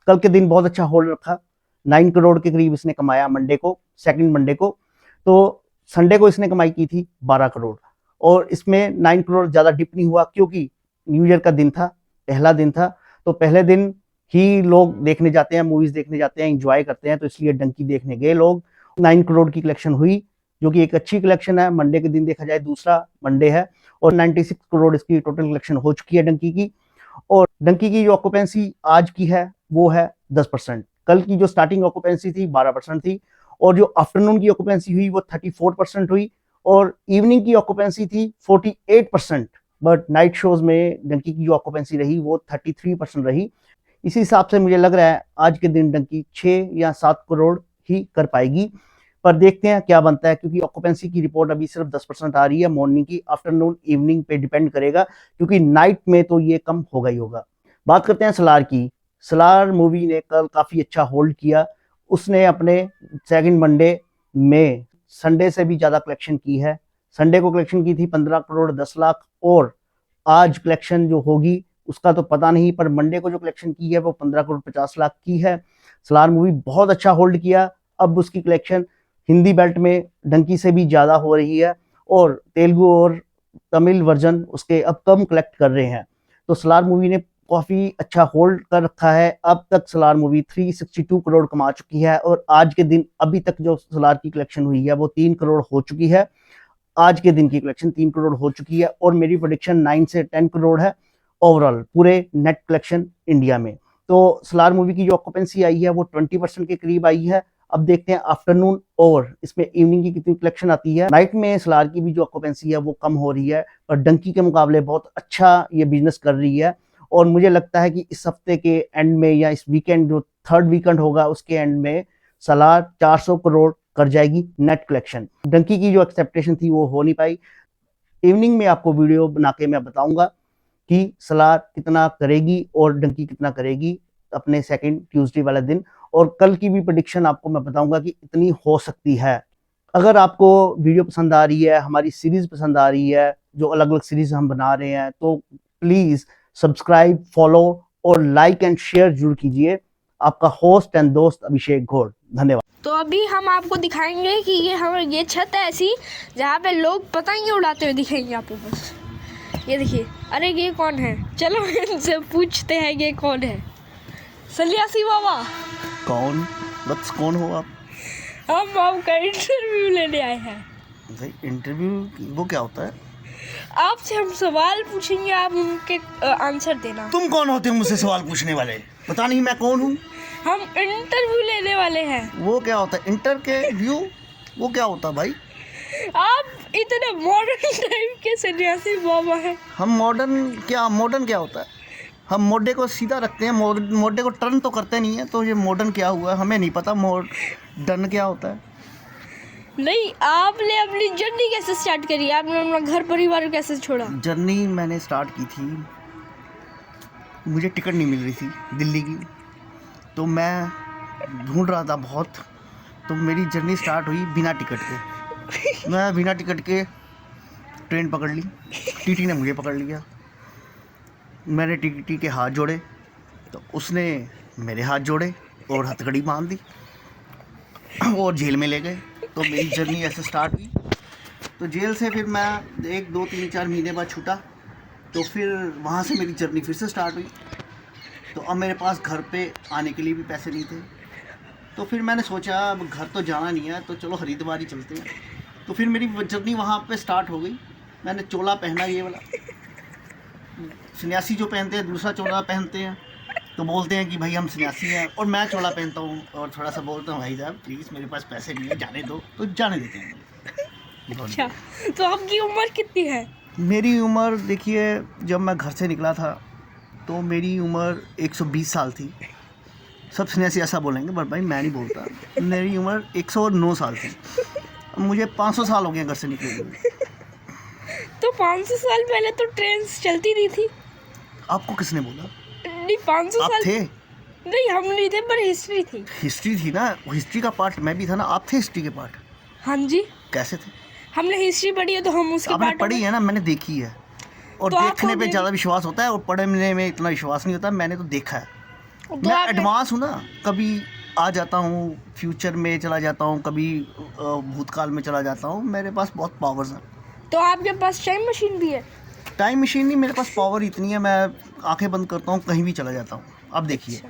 कल के दिन बहुत अच्छा होल्ड रखा, 9 करोड़ के करीब इसने कमाया मंडे को, सेकंड मंडे को। तो संडे को इसने कमाई की थी 12 करोड़, और इसमें 9 करोड़ ज़्यादा डिप नहीं हुआ, क्योंकि न्यू ईयर का दिन था, पहला दिन था, तो पहले दिन ही लोग देखने जाते हैं, मूवीज देखने जाते हैं, एंजॉय करते हैं, तो इसलिए डंकी देखने गए लोग। 9 करोड़ की कलेक्शन हुई, जो कि एक अच्छी कलेक्शन है। मंडे के दिन देखा जाए, दूसरा मंडे है, और 96 करोड़ इसकी टोटल कलेक्शन हो चुकी है डंकी की। और डंकी की जो ऑक्यूपेंसी आज की है वो है 10%। कल की जो स्टार्टिंग ऑक्यूपेंसी थी 12% थी, और जो आफ्टरनून की ऑक्यूपेंसी हुई वो 34% हुई, और इवनिंग की ऑक्यूपेंसी थी 48%। बट नाइट शोज में डंकी की जो ऑक्यूपेंसी रही वो 33% रही। इसी हिसाब से मुझे लग रहा है आज के दिन डंकी 6 या 7 करोड़ ही कर पाएगी, पर देखते हैं क्या बनता है, क्योंकि ऑक्यूपेंसी की रिपोर्ट अभी सिर्फ 10% आ रही है मॉर्निंग की। आफ्टरनून इवनिंग पे डिपेंड करेगा, क्योंकि नाइट में तो ये कम होगा ही होगा। बात करते हैं सलार की। सलार मूवी ने कल काफ़ी अच्छा होल्ड किया, उसने अपने सेकंड मंडे में संडे से भी ज़्यादा कलेक्शन की है। संडे को कलेक्शन की थी 15 करोड़ 10 लाख, और आज कलेक्शन जो होगी उसका तो पता नहीं, पर मंडे को जो कलेक्शन की है वो 15 करोड़ 50 लाख की है। सलार मूवी बहुत अच्छा होल्ड किया, अब उसकी कलेक्शन हिंदी बेल्ट में डंकी से भी ज़्यादा हो रही है, और तेलुगु और तमिल वर्जन उसके अब कम कलेक्ट कर रहे हैं। तो सलार मूवी ने काफ़ी अच्छा होल्ड कर रखा है। अब तक सलार मूवी 362 करोड़ कमा चुकी है, और आज के दिन अभी तक जो सलार की कलेक्शन हुई है वो 3 करोड़ हो चुकी है। आज के दिन की कलेक्शन 3 करोड़ हो चुकी है, और मेरी प्रेडिक्शन 9 से 10 करोड़ है ओवरऑल पूरे नेट कलेक्शन इंडिया में। तो सलार मूवी की जो ऑक्यूपेंसी आई है वो 20% के करीब आई है। अब देखते हैं आफ्टरनून और इसमें इवनिंग की कितनी कलेक्शन आती है। नाइट में सलार की भी जो ऑक्यूपेंसी है वो कम हो रही है, पर डंकी के मुकाबले बहुत अच्छा ये बिजनेस कर रही है, और मुझे लगता है कि इस हफ्ते के एंड में या इस वीकेंड जो थर्ड वीकेंड होगा उसके एंड में सलार 400 करोड़ कर जाएगी नेट कलेक्शन। डंकी की जो एक्सपेक्टेशन थी वो हो नहीं पाई। इवनिंग में आपको वीडियो बना के मैं बताऊंगा कि सलार कितना करेगी और डंकी कितना करेगी अपने सेकंड ट्यूसडे वाले दिन, और कल की भी प्रेडिक्शन आपको मैं बताऊंगा कि इतनी हो सकती है। अगर आपको वीडियो पसंद आ रही है, हमारी सीरीज पसंद आ रही है, जो अलग अलग सीरीज हम बना रहे हैं, तो प्लीज सब्सक्राइब, फॉलो और लाइक एंड शेयर जरूर कीजिए। आपका होस्ट एंड दोस्त अभिषेक गौड़, धन्यवाद। तो अभी हम आपको दिखाएंगे कि ये छत है ऐसी जहाँ पे लोग पतंग उड़ाते हुए दिखेंगे आपको। बस ये देखिए। अरे ये कौन है, चलो इनसे पूछते हैं ये कौन है। सलियासी बाबा। कौन? बस कौन हो आप? हम आपका इंटरव्यू लेने आए हैं। भाई इंटरव्यू वो क्या होता है? आपसे हम सवाल पूछेंगे, आप उनके आंसर देना। तुम कौन होते हो मुझसे सवाल पूछने वाले? पता नहीं मैं कौन हूँ। हम इंटरव्यू लेने वाले हैं। वो क्या होता है इंटर के व्यू? वो क्या होता है भाई? आप इतने मॉडर्न टाइप के सन्यासी बाबा है। हम मॉडर्न क्या होता है? हम मोढे को सीधा रखते हैं, मोढे को टर्न तो करते नहीं है, तो ये मॉडर्न क्या हुआ? हमें नहीं पता मॉडर्न क्या होता है। नहीं, आपने अपनी जर्नी कैसे स्टार्ट करी? आपने अपना घर परिवार कैसे छोड़ा? जर्नी मैंने स्टार्ट की थी, मुझे टिकट नहीं मिल रही थी दिल्ली की, तो मैं ढूंढ रहा था बहुत, तो मेरी जर्नी स्टार्ट हुई बिना टिकट के। मैं बिना टिकट के ट्रेन पकड़ ली, टीटी ने मुझे पकड़ लिया, मैंने टीटी के हाथ जोड़े तो उसने मेरे हाथ जोड़े और हथकड़ी बांध दी और जेल में ले गए। तो मेरी जर्नी ऐसे स्टार्ट हुई। तो जेल से फिर मैं 1, 2, 3, 4 महीने बाद छूटा, तो फिर वहाँ से मेरी जर्नी फिर से स्टार्ट हुई। तो अब मेरे पास घर पे आने के लिए भी पैसे नहीं थे, तो फिर मैंने सोचा अब घर तो जाना नहीं है, तो चलो हरिद्वार ही चलते हैं। तो फिर मेरी जर्नी वहाँ पे स्टार्ट हो गई। मैंने चोला पहना, ये वाला सन्यासी जो पहनते हैं दूसरा चोला पहनते हैं, तो बोलते हैं कि भाई हम सन्यासी हैं, और मैं चोला पहनता हूँ और थोड़ा सा बोलता हूँ भाई साहब प्लीज़ मेरे पास पैसे नहीं है, जाने दो, तो जाने देते हैं। अच्छा, तो आपकी उम्र कितनी है? मेरी उम्र देखिए, जब मैं घर से निकला था तो मेरी उम्र 120 साल थी। सब सन्यासी ऐसा बोलेंगे, बट भाई मैं नहीं बोलता, मेरी उम्र 109 साल थी। अब मुझे 500 साल हो गए घर से निकले हुए। तो 500 साल पहले तो ट्रेन चलती नहीं थी। आपको किसने बोला? नहीं, 500 आप साल थे? नहीं, हम नहीं थे, पर हिस्ट्री थी। हिस्ट्री थी ना, हिस्ट्री का पार्ट मैं भी था ना। आप थे हिस्ट्री के पार्ट? हाँ जी, कैसे थे? हमने हिस्ट्री पढ़ी है तो हम उसके आपने पार्ट पढ़ी है ना, मैंने देखी है। और तो आप देखने हो पे गए। ज़्यादा विश्वास होता है और पढ़ने में इतना विश्वास नहीं होता। मैंने तो देखा है, तो मैं आपने- एडवांस हूँ ना। कभी आ जाता हूँ, फ्यूचर में चला जाता हूँ, कभी भूतकाल में चला जाता हूँ। मेरे पास बहुत पावर्स हैं। तो आपके पास टाइम मशीन भी है? टाइम मशीन नहीं, मेरे पास पावर इतनी है, मैं आंखें बंद करता हूँ कहीं भी चला जाता हूँ। अब देखिए,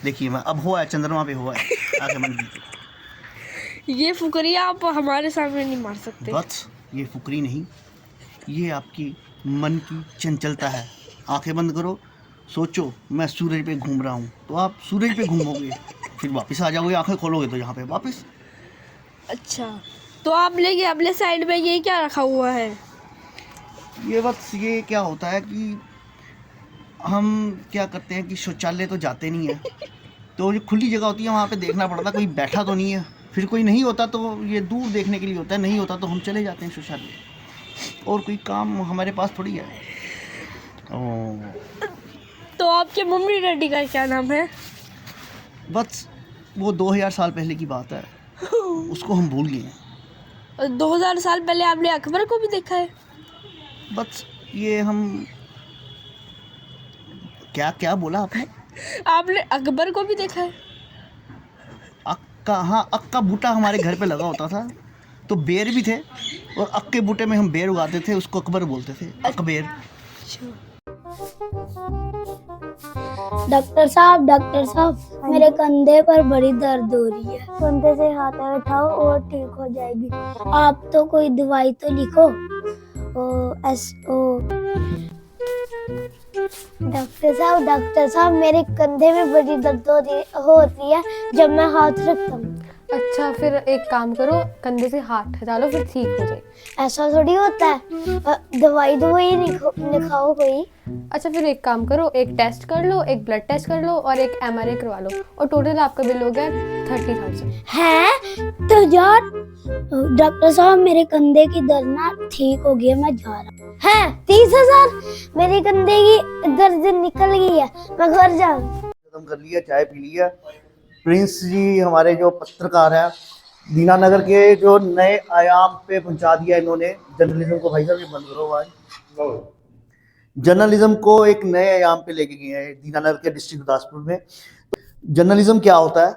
देखिए मैं अब हुआ है, चंद्रमा पे हुआ है, आंखें बंद की। ये फुकरिया आप हमारे सामने नहीं मार सकते। बस ये फुकरी नहीं, ये आपकी मन की चंचलता है। आंखें बंद करो, सोचो मैं सूरज पे घूम रहा हूँ, तो आप सूरज पे घूमोगे, फिर वापस आ जाओगे। आंखें खोलोगे तो यहाँ पे वापस। अच्छा, तो आप लेके अगले साइड में ये क्या रखा हुआ है? ये बस ये क्या होता है कि हम क्या करते हैं कि शौचालय तो जाते नहीं है, तो जो खुली जगह होती है वहाँ पे देखना पड़ता है कोई बैठा तो नहीं है। फिर कोई नहीं होता तो ये दूर देखने के लिए होता है, नहीं होता तो हम चले जाते हैं शौचालय। और कोई काम हमारे पास थोड़ी है। तो आपके मम्मी डैडी का क्या नाम है? बस वो 2000 साल पहले की बात है, उसको हम भूल गए हैं। 2000 साल पहले आपने अकबर को भी देखा है? बस ये हम क्या क्या बोला आपने? आपने अकबर को भी देखा है? अक्का, हाँ अक्का बूटा हमारे घर पे लगा होता था, तो बेर भी थे, और अक्के बूटे में हम बेर उगाते थे, उसको अकबर बोलते थे, अकबेर। डॉक्टर साहब मेरे कंधे पर बड़ी दर्द हो रही है। कंधे से हाथ उठाओ और ठीक हो जाएगी। आप तो कोई दवाई तो लिखो। डॉक्टर साहब मेरे कंधे में बड़ी दर्द होती है जब मैं हाथ रखता हूँ। अच्छा, फिर एक काम करो, कंधे से हाथ हटा लो, फिर ठीक हो जाए। ऐसा थोड़ी होता है, दवाई लिखाओ कोई। अच्छा, फिर एक काम करो, एक टेस्ट कर लो, एक ब्लड टेस्ट कर लो और एक MRI करवा लो, और टोटल आपका बिल हो गया 30,000। है तो यार डॉक्टर साहब मेरे कंधे की दर्द ना ठीक हो गई है, मैं जा रहा हूँ। है 30,000? मेरे कंधे की दर्द निकल गई है, मैं घर जा रहा हूँ। खत्म कर लिया, चाय पी लिया। प्रिंस जी हमारे जो पत्रकार हैं, दीनानगर के जो नए आयाम पे पहुंचा दिया इन्होंने जर्नलिज्म को। भाई साहब ये बंद करो आवाज। जर्नलिज्म को एक नए आयाम पे लेके गए हैं दीनानगर के डिस्ट्रिक्ट गुरदासपुर में। जर्नलिज्म क्या होता है,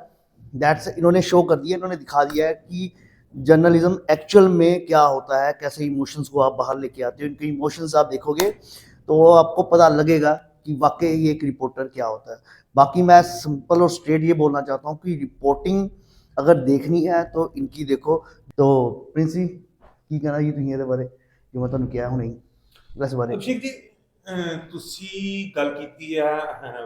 दैट्स इन्होंने शो कर दिया, इन्होंने दिखा दिया है कि जर्नलिज्म एक्चुअल में क्या होता है, कैसे इमोशंस को आप बाहर लेके आते हो। इनके इमोशंस आप देखोगे तो आपको पता लगेगा कि वाकई ये एक रिपोर्टर क्या होता है। बाकी मैं सिंपल और स्ट्रेट ये बोलना चाहता हूँ कि रिपोर्टिंग अगर देखनी है तो इनकी देखो। तो प्रिंस जी की कहना जी तुम ਇਹਦੇ ਬਾਰੇ ਜੋ ਮੈਂ ਤੁਹਾਨੂੰ ਕਿਹਾ ਹੁਣੇ ਇਸ ਬਾਰੇ। ਅਭਿਸ਼ੇਕ ਜੀ, ਤੁਸੀਂ ਗੱਲ ਕੀਤੀ ਆ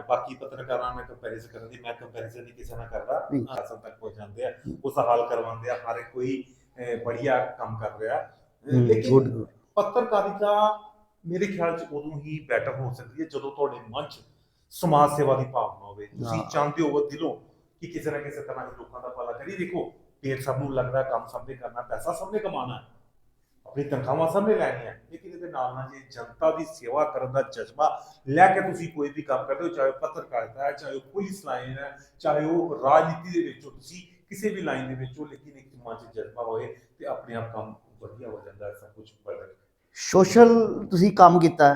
ਬਾਕੀ ਪੱਤਰਕਾਰਾਂ ਨਾਲ ਕੰਪੈਰੀਜ਼ਨ ਕਰਨ ਦੀ। ਮੈਂ ਕੰਪੈਰੀਜ਼ਨ ਨਹੀਂ ਕਿਸੇ ਨਾਲ ਕਰਦਾ। ਨਹੀਂ। ਹਾਸਨ ਤੱਕ ਪਹੁੰਚ ਜਾਂਦੇ ਆ, ਉਸ ਦਾ ਹਾਲ ਕਰਵਾਉਂਦੇ ਆ, ਹਰ ਕੋਈ बढ़िया काम कर रहा है। गुड लेकिन ਪੱਤਰਕਾਰਿਤਾ ਮੇਰੇ ਖਿਆਲ 'ਚ ਉਦੋਂ ਹੀ ਬੈਟਰ ਹੋ ਸਕਦੀ ਹੈ ਜਦੋਂ ਤੁਹਾਡੇ ਮਨ 'ਚ ਸਮਾਜ ਸੇਵਾ ਦੀ ਭਾਵਨਾ ਹੋਵੇ। ਤੁਸੀਂ ਚਾਹੁੰਦੇ ਹੋ ਦਿਲੋਂ ਕਿ ਕਿਸੇ ਨਾ ਕਿਸੇ ਤਰ੍ਹਾਂ ਹੀ ਲੋਕਾਂ ਦਾ ਭਲਾ ਕਰੀ। ਦੇਖੋ ਢੇਰ ਸਭ ਨੂੰ ਲੱਗਦਾ ਕੰਮ ਸਭ ਨੇ ਕਰਨਾ, ਪੈਸਾ ਸਭ ਨੇ ਕਮਾਉਣਾ, ਆਪਣੀ ਤਨਖਾਹਾਂ ਸਭ ਨੇ ਲੈਣੀਆਂ, ਲੇਕਿਨ ਇਹਦੇ ਨਾਲ ਨਾਲ ਜੇ ਜਨਤਾ ਦੀ ਸੇਵਾ ਕਰਨ ਦਾ ਜਜ਼ਬਾ ਲੈ ਕੇ ਤੁਸੀਂ ਕੋਈ ਵੀ ਕੰਮ ਕਰਦੇ ਹੋ, ਚਾਹੇ ਉਹ ਪੱਤਰਕਾਰਿਤਾ ਹੈ, ਚਾਹੇ ਉਹ ਪੁਲਿਸ ਲਾਈਨ ਹੈ, ਚਾਹੇ ਉਹ ਰਾਜਨੀਤੀ ਦੇ ਵਿੱਚ ਹੋ, ਤੁਸੀਂ ਕਿਸੇ ਵੀ ਲਾਈਨ ਦੇ ਵਿੱਚ ਹੋ, ਲੇਕਿਨ ਇੱਕ ਮਨ 'ਚ ਜਜ਼ਬਾ ਹੋਏ ਤੇ ਆਪਣੇ ਆਪ ਕੰਮ ਵਧੀਆ ਹੋ ਜਾਂਦਾ ਹੈ, ਸਭ ਕੁਝ ਬਦਲ। ਸੋਸ਼ਲ ਤੁਸੀਂ ਕੰਮ ਕੀਤਾ,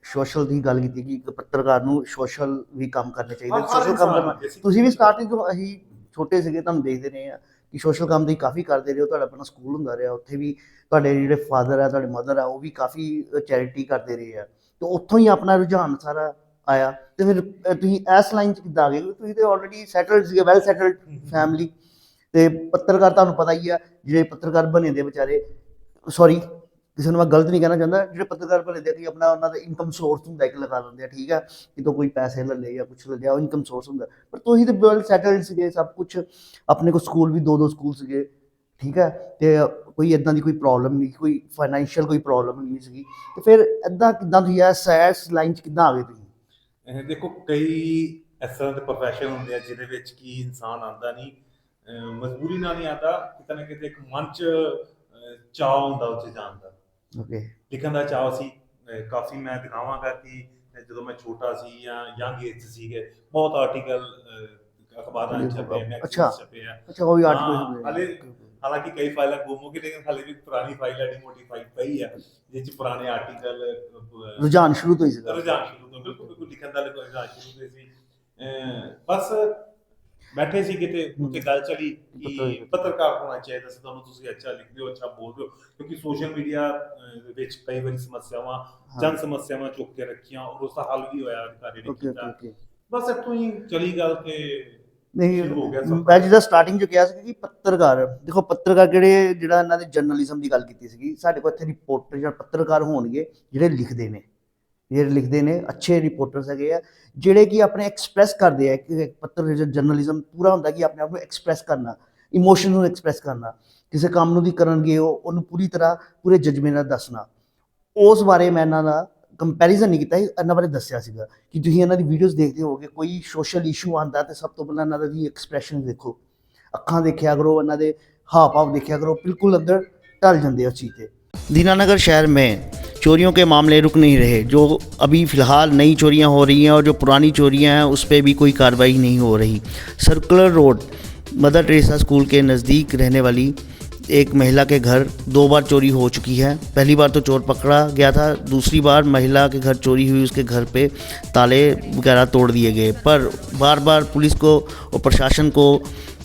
ਸੋਸ਼ਲ ਦੀ ਗੱਲ ਕੀਤੀ ਕਿ ਇੱਕ ਪੱਤਰਕਾਰ ਨੂੰ ਸੋਸ਼ਲ ਵੀ ਕੰਮ ਕਰਨੇ ਚਾਹੀਦੇ, ਸੋਸ਼ਲ ਕੰਮ ਕਰਨਾ। ਤੁਸੀਂ ਵੀ ਸਟਾਰਟਿੰਗ ਤੋਂ ਅਸੀਂ ਛੋਟੇ ਸੀਗੇ ਤੁਹਾਨੂੰ ਦੇਖਦੇ ਰਹੇ ਆ ਕਿ ਸੋਸ਼ਲ ਕੰਮ ਤੁਸੀਂ ਕਾਫੀ ਕਰਦੇ ਰਹੇ ਹੋ। ਤੁਹਾਡਾ ਆਪਣਾ ਸਕੂਲ ਹੁੰਦਾ ਰਿਹਾ, ਉੱਥੇ ਵੀ ਤੁਹਾਡੇ ਜਿਹੜੇ ਫਾਦਰ ਆ, ਤੁਹਾਡੇ ਮਦਰ ਆ, ਉਹ ਵੀ ਕਾਫੀ ਚੈਰਿਟੀ ਕਰਦੇ ਰਹੇ ਆ, ਤੇ ਉੱਥੋਂ ਹੀ ਆਪਣਾ ਰੁਝਾਨ ਸਾਰਾ ਆਇਆ। ਤੇ ਫਿਰ ਤੁਸੀਂ ਇਸ ਲਾਈਨ 'ਚ ਕਿੱਦਾਂ ਆ ਗਏ? ਤੁਸੀਂ ਤੇ ਆਲਰੇਡੀ ਸੈਟਲਡ ਸੀਗੇ, ਵੈਲ ਸੈਟਲਡ ਫੈਮਿਲੀ, ਤੇ ਪੱਤਰਕਾਰ ਤੁਹਾਨੂੰ ਪਤਾ ਹੀ ਆ ਜਿਹੜੇ ਪੱਤਰਕਾਰ ਬਣੇ ਦੇ ਵਿਚਾਰੇ, ਸੌਰੀ ਕਿਸੇ ਨੂੰ ਮੈਂ ਗਲਤ ਨਹੀਂ ਕਹਿਣਾ ਚਾਹੁੰਦਾ, ਜਿਹੜੇ ਪੱਤਰਕਾਰ ਬਣੇ ਦੇ ਕਿ ਆਪਣਾ ਉਹਨਾਂ ਦਾ ਇਨਕਮ ਸੋਰਸ ਹੁੰਦਾ ਇੱਕ ਲਗਾ ਦਿੰਦੇ ਆ, ਠੀਕ ਹੈ, ਕਿਤੋਂ ਕੋਈ ਪੈਸੇ ਲੈ ਲਏ ਜਾਂ ਕੁਛ ਲੈ ਲਿਆ, ਉਹ ਇਨਕਮ ਸੋਰਸ ਹੁੰਦਾ। ਪਰ ਤੁਸੀਂ ਤਾਂ ਵੈਲ ਸੈਟਲਡ ਸੀਗੇ, ਸਭ ਕੁਛ ਆਪਣੇ ਕੋਲ, ਸਕੂਲ ਵੀ 2 ਸਕੂਲ ਸੀਗੇ, ਠੀਕ ਹੈ, ਤੇ ਕੋਈ ਇੱਦਾਂ ਦੀ ਕੋਈ ਪ੍ਰੋਬਲਮ ਨਹੀਂ, ਕੋਈ ਫਾਈਨੈਂਸ਼ੀਅਲ ਕੋਈ ਪ੍ਰੋਬਲਮ ਨਹੀਂ ਸੀਗੀ। ਤੇ ਫਿਰ ਇੱਦਾਂ ਕਿੱਦਾਂ ਤੁਸੀਂ ਇਸ ਲਾਈਨ 'ਚ ਕਿੱਦਾਂ ਆ ਗਏ ਤੁਸੀਂ? ਦੇਖੋ ਕਈ ਇਸ ਤਰ੍ਹਾਂ ਦੇ ਪ੍ਰੋਫੈਸ਼ਨ ਹੁੰਦੇ ਆ ਜਿਹਦੇ ਵਿੱਚ ਕੀ ਇਨਸਾਨ ਆਉਂਦਾ ਨਹੀਂ, ਮਜਬੂਰੀ ਨਾਲ ਨਹੀਂ ਆਉਂਦਾ, ਕਿਤੇ ਨਾ ਕਿਤੇ ਇੱਕ ਮਨ 'ਚ ਚਾਅ ਹੁੰਦਾ ਉੱਥੇ ਜਾਣ ਦਾ। ਓਕੇ, ਲਿਖਣ ਦਾ ਚਾਅ ਸੀ ਕਾਫੀ। ਮੈਂ ਦਿਖਾਵਾਂਗਾ ਕਿ ਜਦੋਂ ਮੈਂ ਛੋਟਾ ਸੀ ਜਾਂ ਯੰਗ ਏਜ 'ਚ ਸੀਗੇ, ਬਹੁਤ ਆਰਟੀਕਲ ਅਖਬਾਰਾਂ 'ਚ ਛਪੇ, ਮੈਗਜ਼ੀਨ 'ਚ ਛਪੇ ਆ। ਅੱਛਾ, ਉਹ ਵੀ ਆਰਟੀਕਲ ਹਾਲੇ ਹਾਲਾਂकि कई फाइलें गुम हो गई, लेकिन हाले भी पुरानी फाइल एडी मोटी फाइल पई है जिस पुराने आर्टिकल रुझान शुरू तो ही सीगा, रुझान शुरू तो बिल्कुल लिखण दा रुझान शुरू तो सी। बस बैठे सी किते उत्ते गल चली कि पत्रकार होना चाहिए, ਤੁਹਾਨੂੰ ਤੁਸੀਂ ਅੱਛਾ ਲਿਖਦੇ ਹੋ, ਅੱਛਾ ਬੋਲਦੇ ਹੋ, ਕਿਉਂਕਿ ਸੋਸ਼ਲ ਮੀਡੀਆ ਵਿੱਚ ਕਈ ਵਾਰੀ ਸਮੱਸਿਆਵਾਂ, ਜਨ ਸਮੱਸਿਆਵਾਂ ਚੁੱਕ ਕੇ ਰੱਖੀਆਂ ਔਰ ਉਸ ਦਾ ਹੱਲ ਵੀ ਹੋਇਆ ਅਧਿਕਾਰੀ ਨੇ ਕੀਤਾ। ਬਸ ਇੱਥੋਂ ਹੀ ਚਲੀ ਗੱਲ ਤੇ ਨਹੀਂ, ਮੈਂ ਜਿੱਦਾਂ ਸਟਾਰਟਿੰਗ 'ਚ ਕਿਹਾ ਸੀ ਕਿ ਪੱਤਰਕਾਰ, ਦੇਖੋ ਪੱਤਰਕਾਰ ਕਿਹੜੇ, ਜਿਹੜਾ ਇਹਨਾਂ ਦੇ ਜਰਨਲਿਜ਼ਮ ਦੀ ਗੱਲ ਕੀਤੀ ਸੀਗੀ, ਸਾਡੇ ਕੋਲ ਇੱਥੇ ਰਿਪੋਰਟਰ ਜਾਂ ਪੱਤਰਕਾਰ ਹੋਣਗੇ ਜਿਹੜੇ ਲਿਖਦੇ ਨੇ ਅੱਛੇ ਰਿਪੋਰਟਰਸ ਹੈਗੇ ਆ, ਜਿਹੜੇ ਕਿ ਆਪਣੇ ਐਕਸਪ੍ਰੈਸ ਕਰਦੇ ਆ। ਕਿ ਪੱਤਰ ਜਰਨਲਿਜ਼ਮ ਪੂਰਾ ਹੁੰਦਾ ਕਿ ਆਪਣੇ ਆਪ ਨੂੰ ਐਕਸਪ੍ਰੈਸ ਕਰਨਾ, ਇਮੋਸ਼ਨ ਨੂੰ ਐਕਸਪ੍ਰੈਸ ਕਰਨਾ, ਕਿਸੇ ਕੰਮ ਨੂੰ ਵੀ ਕਰਨਗੇ ਉਹਨੂੰ ਪੂਰੀ ਤਰ੍ਹਾਂ ਪੂਰੇ ਜਜ਼ਬੇ ਨਾਲ ਦੱਸਣਾ। ਉਸ ਬਾਰੇ ਮੈਂ ਇਹਨਾਂ ਦਾ ਕੰਪੈਰੀਜ਼ਨ ਨਹੀਂ ਕੀਤਾ, ਇਹਨਾਂ ਬਾਰੇ ਦੱਸਿਆ ਸੀਗਾ ਕਿ ਤੁਸੀਂ ਇਹਨਾਂ ਦੀ ਵੀਡੀਓਜ਼ ਦੇਖਦੇ ਹੋਗੇ, ਕੋਈ ਸੋਸ਼ਲ ਇਸ਼ੂ ਆਉਂਦਾ ਤੇ ਸਭ ਤੋਂ ਪਹਿਲਾਂ ਇਹਨਾਂ ਦੀ ਐਕਸਪ੍ਰੈਸ਼ਨ ਦੇਖੋ, ਅੱਖਾਂ ਦੇਖਿਆ ਕਰੋ, ਇਹਨਾਂ ਦੇ ਹਾਵ ਭਾਵ देखा करो, बिल्कुल अंदर टल जाते उस चीज़ से। दीनानगर शहर में चोरियों के मामले रुक नहीं रहे। जो अभी फ़िलहाल नई चोरियां हो रही हैं और जो पुरानी चोरियां हैं उस पर भी कोई कार्रवाई नहीं हो रही। Circular road mother Teresa school के नज़दीक रहने वाली एक महिला के घर 2 बार चोरी हो चुकी है। पहली बार तो चोर पकड़ा गया था, दूसरी बार महिला के घर चोरी हुई, उसके घर पे ताले वगैरह तोड़ दिए गए। पर बार बार पुलिस को और प्रशासन को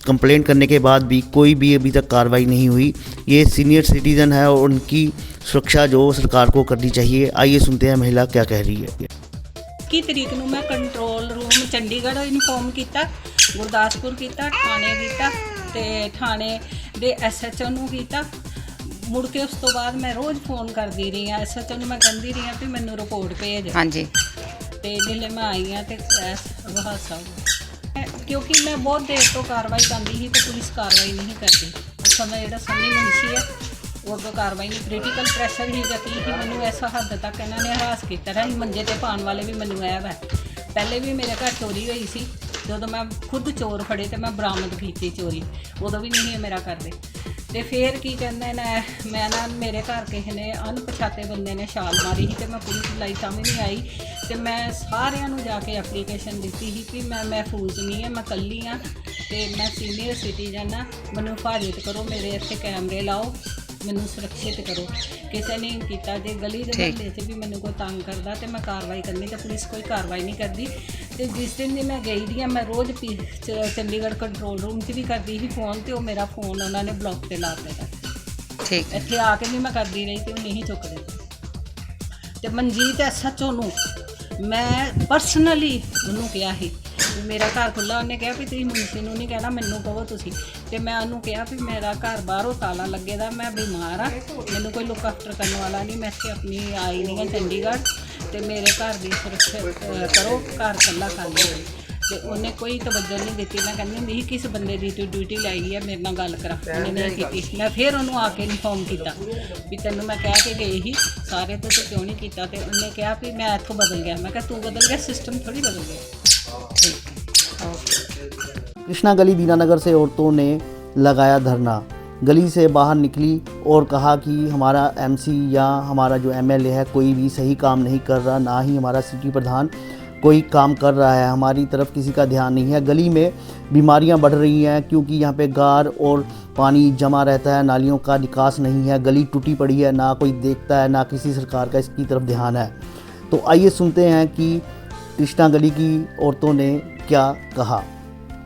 कंप्लेंट करने के बाद भी कोई भी अभी तक कार्रवाई नहीं हुई। ये सीनियर सिटीज़न है और उनकी सुरक्षा जो सरकार को करनी चाहिए। आइए सुनते हैं महिला क्या कह रही है। 21 तरीक ਨੂੰ ਮੈਂ ਕੰਟਰੋਲ ਰੂਮ ਚੰਡੀਗੜ੍ਹ ਇਨਫੋਰਮ ਕੀਤਾ, ਗੁਰਦਾਸਪੁਰ ਕੀਤਾ, ਥਾਣੇ ਕੀਤਾ ਤੇ ਥਾਣੇ ਦੇ ਐਸਐਚਓ ਨੂੰ ਕੀਤਾ। ਮੁੜ ਕੇ ਉਸ ਤੋਂ ਬਾਅਦ ਮੈਂ ਰੋਜ਼ ਫੋਨ ਕਰਦੀ ਰਹੀ ਹਾਂ ਐਸਐਚਓ ਨੂੰ, ਮੈਂ ਕਹਿੰਦੀ ਰਹੀ ਹਾਂ ਵੀ ਮੈਨੂੰ ਰਿਪੋਰਟ ਭੇਜ। ਹਾਂਜੀ, ਤੇ ਜਿੱਲੇ ਮੈਂ ਆਈ ਹਾਂ ਤੇ ਉਹ ਹਾਦਸਾ ਹੋ ਗਿਆ, ਕਿਉਂਕਿ ਮੈਂ ਬਹੁਤ ਦੇਰ ਤੋਂ ਕਾਰਵਾਈ ਕਰਦੀ ਸੀ ਤੇ ਪੁਲਿਸ ਕਾਰਵਾਈ ਨਹੀਂ ਕਰਦੀ। ਉੱਥੋਂ ਦਾ ਜਿਹੜਾ ਸੰਨੀ ਮੁਨਸ਼ੀ ਹੈ ਉਹ ਅੱਗੋਂ ਕਾਰਵਾਈ ਨਹੀਂ, ਪੋਲੀਟੀਕਲ ਪ੍ਰੈਸ਼ਰ ਹੀ ਯਕੀਨ ਕਿ ਮੈਨੂੰ ਇਸ ਹੱਦ ਤੱਕ ਇਹਨਾਂ ਨੇ ਹਰਾਸ ਕੀਤਾ ਰਿਹਾ। ਮੰਜੇ ਤੇ ਪਾਉਣ ਵਾਲੇ ਵੀ ਮੈਨੂੰ ਆਇਆ ਵਾ। ਪਹਿਲੇ ਵੀ ਮੇਰੇ ਘਰ ਚੋਰੀ ਹੋਈ ਸੀ, ਜਦੋਂ ਮੈਂ ਖੁਦ ਚੋਰ ਫੜੇ ਤੇ ਮੈਂ ਬਰਾਮਦ ਕੀਤੀ ਚੋਰੀ, ਉਦੋਂ ਵੀ ਨਹੀਂ ਮੇਰਾ ਕਰਦੇ। ਤੇ ਫਿਰ ਕੀ ਕਹਿੰਦੇ ਨੇ, ਮੈਂ ਨਾ ਮੇਰੇ ਘਰ ਕਿਸੇ ਨੇ ਅਣਪਛਾਤੇ ਬੰਦੇ ਨੇ ਛਾਲ ਮਾਰੀ ਸੀ ਤੇ ਮੈਂ ਪੁਲਿਸ ਬੁਲਾਈ ਤਾਂ ਵੀ ਨਹੀਂ ਆਈ। ਤੇ ਮੈਂ ਸਾਰਿਆਂ ਨੂੰ ਜਾ ਕੇ ਐਪਲੀਕੇਸ਼ਨ ਦਿੱਤੀ ਸੀ ਕਿ ਮੈਂ ਮਹਿਫੂਜ਼ ਨਹੀਂ ਹਾਂ, ਮੈਂ ਇਕੱਲੀ ਹਾਂ ਤੇ ਮੈਂ ਸੀਨੀਅਰ ਸਿਟੀਜ਼ਨ ਹਾਂ, ਮੈਨੂੰ ਹਿਫਾਜ਼ਤ ਕਰੋ, ਮੇਰੇ ਇੱਥੇ ਕੈਮਰੇ ਲਾਓ, ਮੈਨੂੰ ਸੁਰੱਖਿਅਤ ਕਰੋ। ਕਿਸੇ ਨੇ ਕੀਤਾ, ਜੇ ਗਲੀ ਦੇ ਮੁਹੱਲੇ 'ਚ ਵੀ ਮੈਨੂੰ ਕੋਈ ਤੰਗ ਕਰਦਾ ਤੇ ਮੈਂ ਕਾਰਵਾਈ ਕਰਨੀ, ਤੇ ਪੁਲਿਸ ਕੋਈ ਕਾਰਵਾਈ ਨਹੀਂ ਕਰਦੀ। ਤੇ ਜਿਸ ਦਿਨ ਦੀ ਮੈਂ ਗਈ ਦੀ ਹਾਂ, ਮੈਂ ਰੋਜ਼ ਚੰਡੀਗੜ੍ਹ ਕੰਟਰੋਲ ਰੂਮ 'ਚ ਵੀ ਕਰਦੀ ਸੀ ਫੋਨ, ਤੇ ਉਹ ਮੇਰਾ ਫੋਨ ਉਹਨਾਂ ਨੇ ਬਲੌਕ 'ਤੇ ਲਾ ਦਿੱਤਾ। ਠੀਕ, ਇੱਥੇ ਆ ਕੇ ਵੀ ਮੈਂ ਕਰਦੀ ਰਹੀ ਤੇ ਉਹ ਨਹੀਂ ਚੁੱਕਦੇ। ਤੇ ਮਨਜੀਤ ਐਸਐਚਓ ਨੂੰ ਮੈਂ ਪਰਸਨਲੀ ਉਹਨੂੰ ਕਿਹਾ ਸੀ ਵੀ ਮੇਰਾ ਘਰ ਖੁੱਲ੍ਹਾ। ਉਹਨੇ ਕਿਹਾ ਵੀ ਤੁਸੀਂ ਮੁਨਸ਼ੀ ਨੂੰ ਨਹੀਂ ਕਹਿਣਾ, ਮੈਨੂੰ ਕਹੋ ਤੁਸੀਂ। ਤੇ ਮੈਂ ਉਹਨੂੰ ਕਿਹਾ ਵੀ ਮੇਰਾ ਘਰ ਬਾਹਰੋਂ ਤਾਲਾ ਲੱਗੇ ਦਾ, ਮੈਂ ਬਿਮਾਰ ਹਾਂ, ਮੈਨੂੰ ਕੋਈ ਲੁੱਕ ਆਫਟਰ ਕਰਨ ਵਾਲਾ ਨਹੀਂ, ਮੈਂ ਇੱਥੇ ਆਪਣੀ ਆਈ ਨਹੀਂ ਹਾਂ ਚੰਡੀਗੜ੍ਹ, ਤੇ ਮੇਰੇ ਘਰ ਦੀ ਸੁਰੱਖਿਆ ਕਰੋ, ਘਰ ਇਕੱਲਾ ਖਾਲੀ ਹੋਵੇ। ਤੇ ਉਹਨੇ ਕੋਈ ਤਵੱਜੋ ਨਹੀਂ ਦਿੱਤੀ। ਮੈਂ ਕਹਿੰਦੀ ਹੁੰਦੀ ਸੀ ਕਿਸ ਬੰਦੇ ਦੀ ਤੂੰ ਡਿਊਟੀ ਲਾਈ ਹੈ, ਮੇਰੇ ਨਾਲ ਗੱਲ ਕਰਾ। ਉਹਨੇ ਨਹੀਂ ਕੀਤੀ। ਮੈਂ ਫਿਰ ਉਹਨੂੰ ਆ ਕੇ ਇਨਫੋਰਮ ਕੀਤਾ ਵੀ ਤੈਨੂੰ ਮੈਂ ਕਹਿ ਕੇ ਗਈ ਸੀ ਸਾਰੇ ਤੋਂ ਤੂੰ ਕਿਉਂ ਨਹੀਂ ਕੀਤਾ। ਤੇ ਉਹਨੇ ਕਿਹਾ ਵੀ ਮੈਂ ਇੱਥੋਂ ਬਦਲ ਗਿਆ। ਮੈਂ ਕਿਹਾ ਤੂੰ ਬਦਲ ਗਿਆ, सिस्टम थोड़ी बदल गया। कृष्णा गली दीनानगर से औरतों ने लगाया धरना। गली से बाहर निकली और कहा कि हमारा एमसी या हमारा जो एमएलए है कोई भी सही काम नहीं कर रहा, ना ही हमारा सिटी प्रधान कोई काम कर रहा है, हमारी तरफ किसी का ध्यान नहीं है। गली में बीमारियां बढ़ रही हैं क्योंकि यहाँ पे गार और पानी जमा रहता है, नालियों का निकास नहीं है, गली टूटी पड़ी है, ना कोई देखता है, ना किसी सरकार का इसकी तरफ ध्यान है। तो आइए सुनते हैं कि कृष्णा गली की औरतों ने क्या कहा।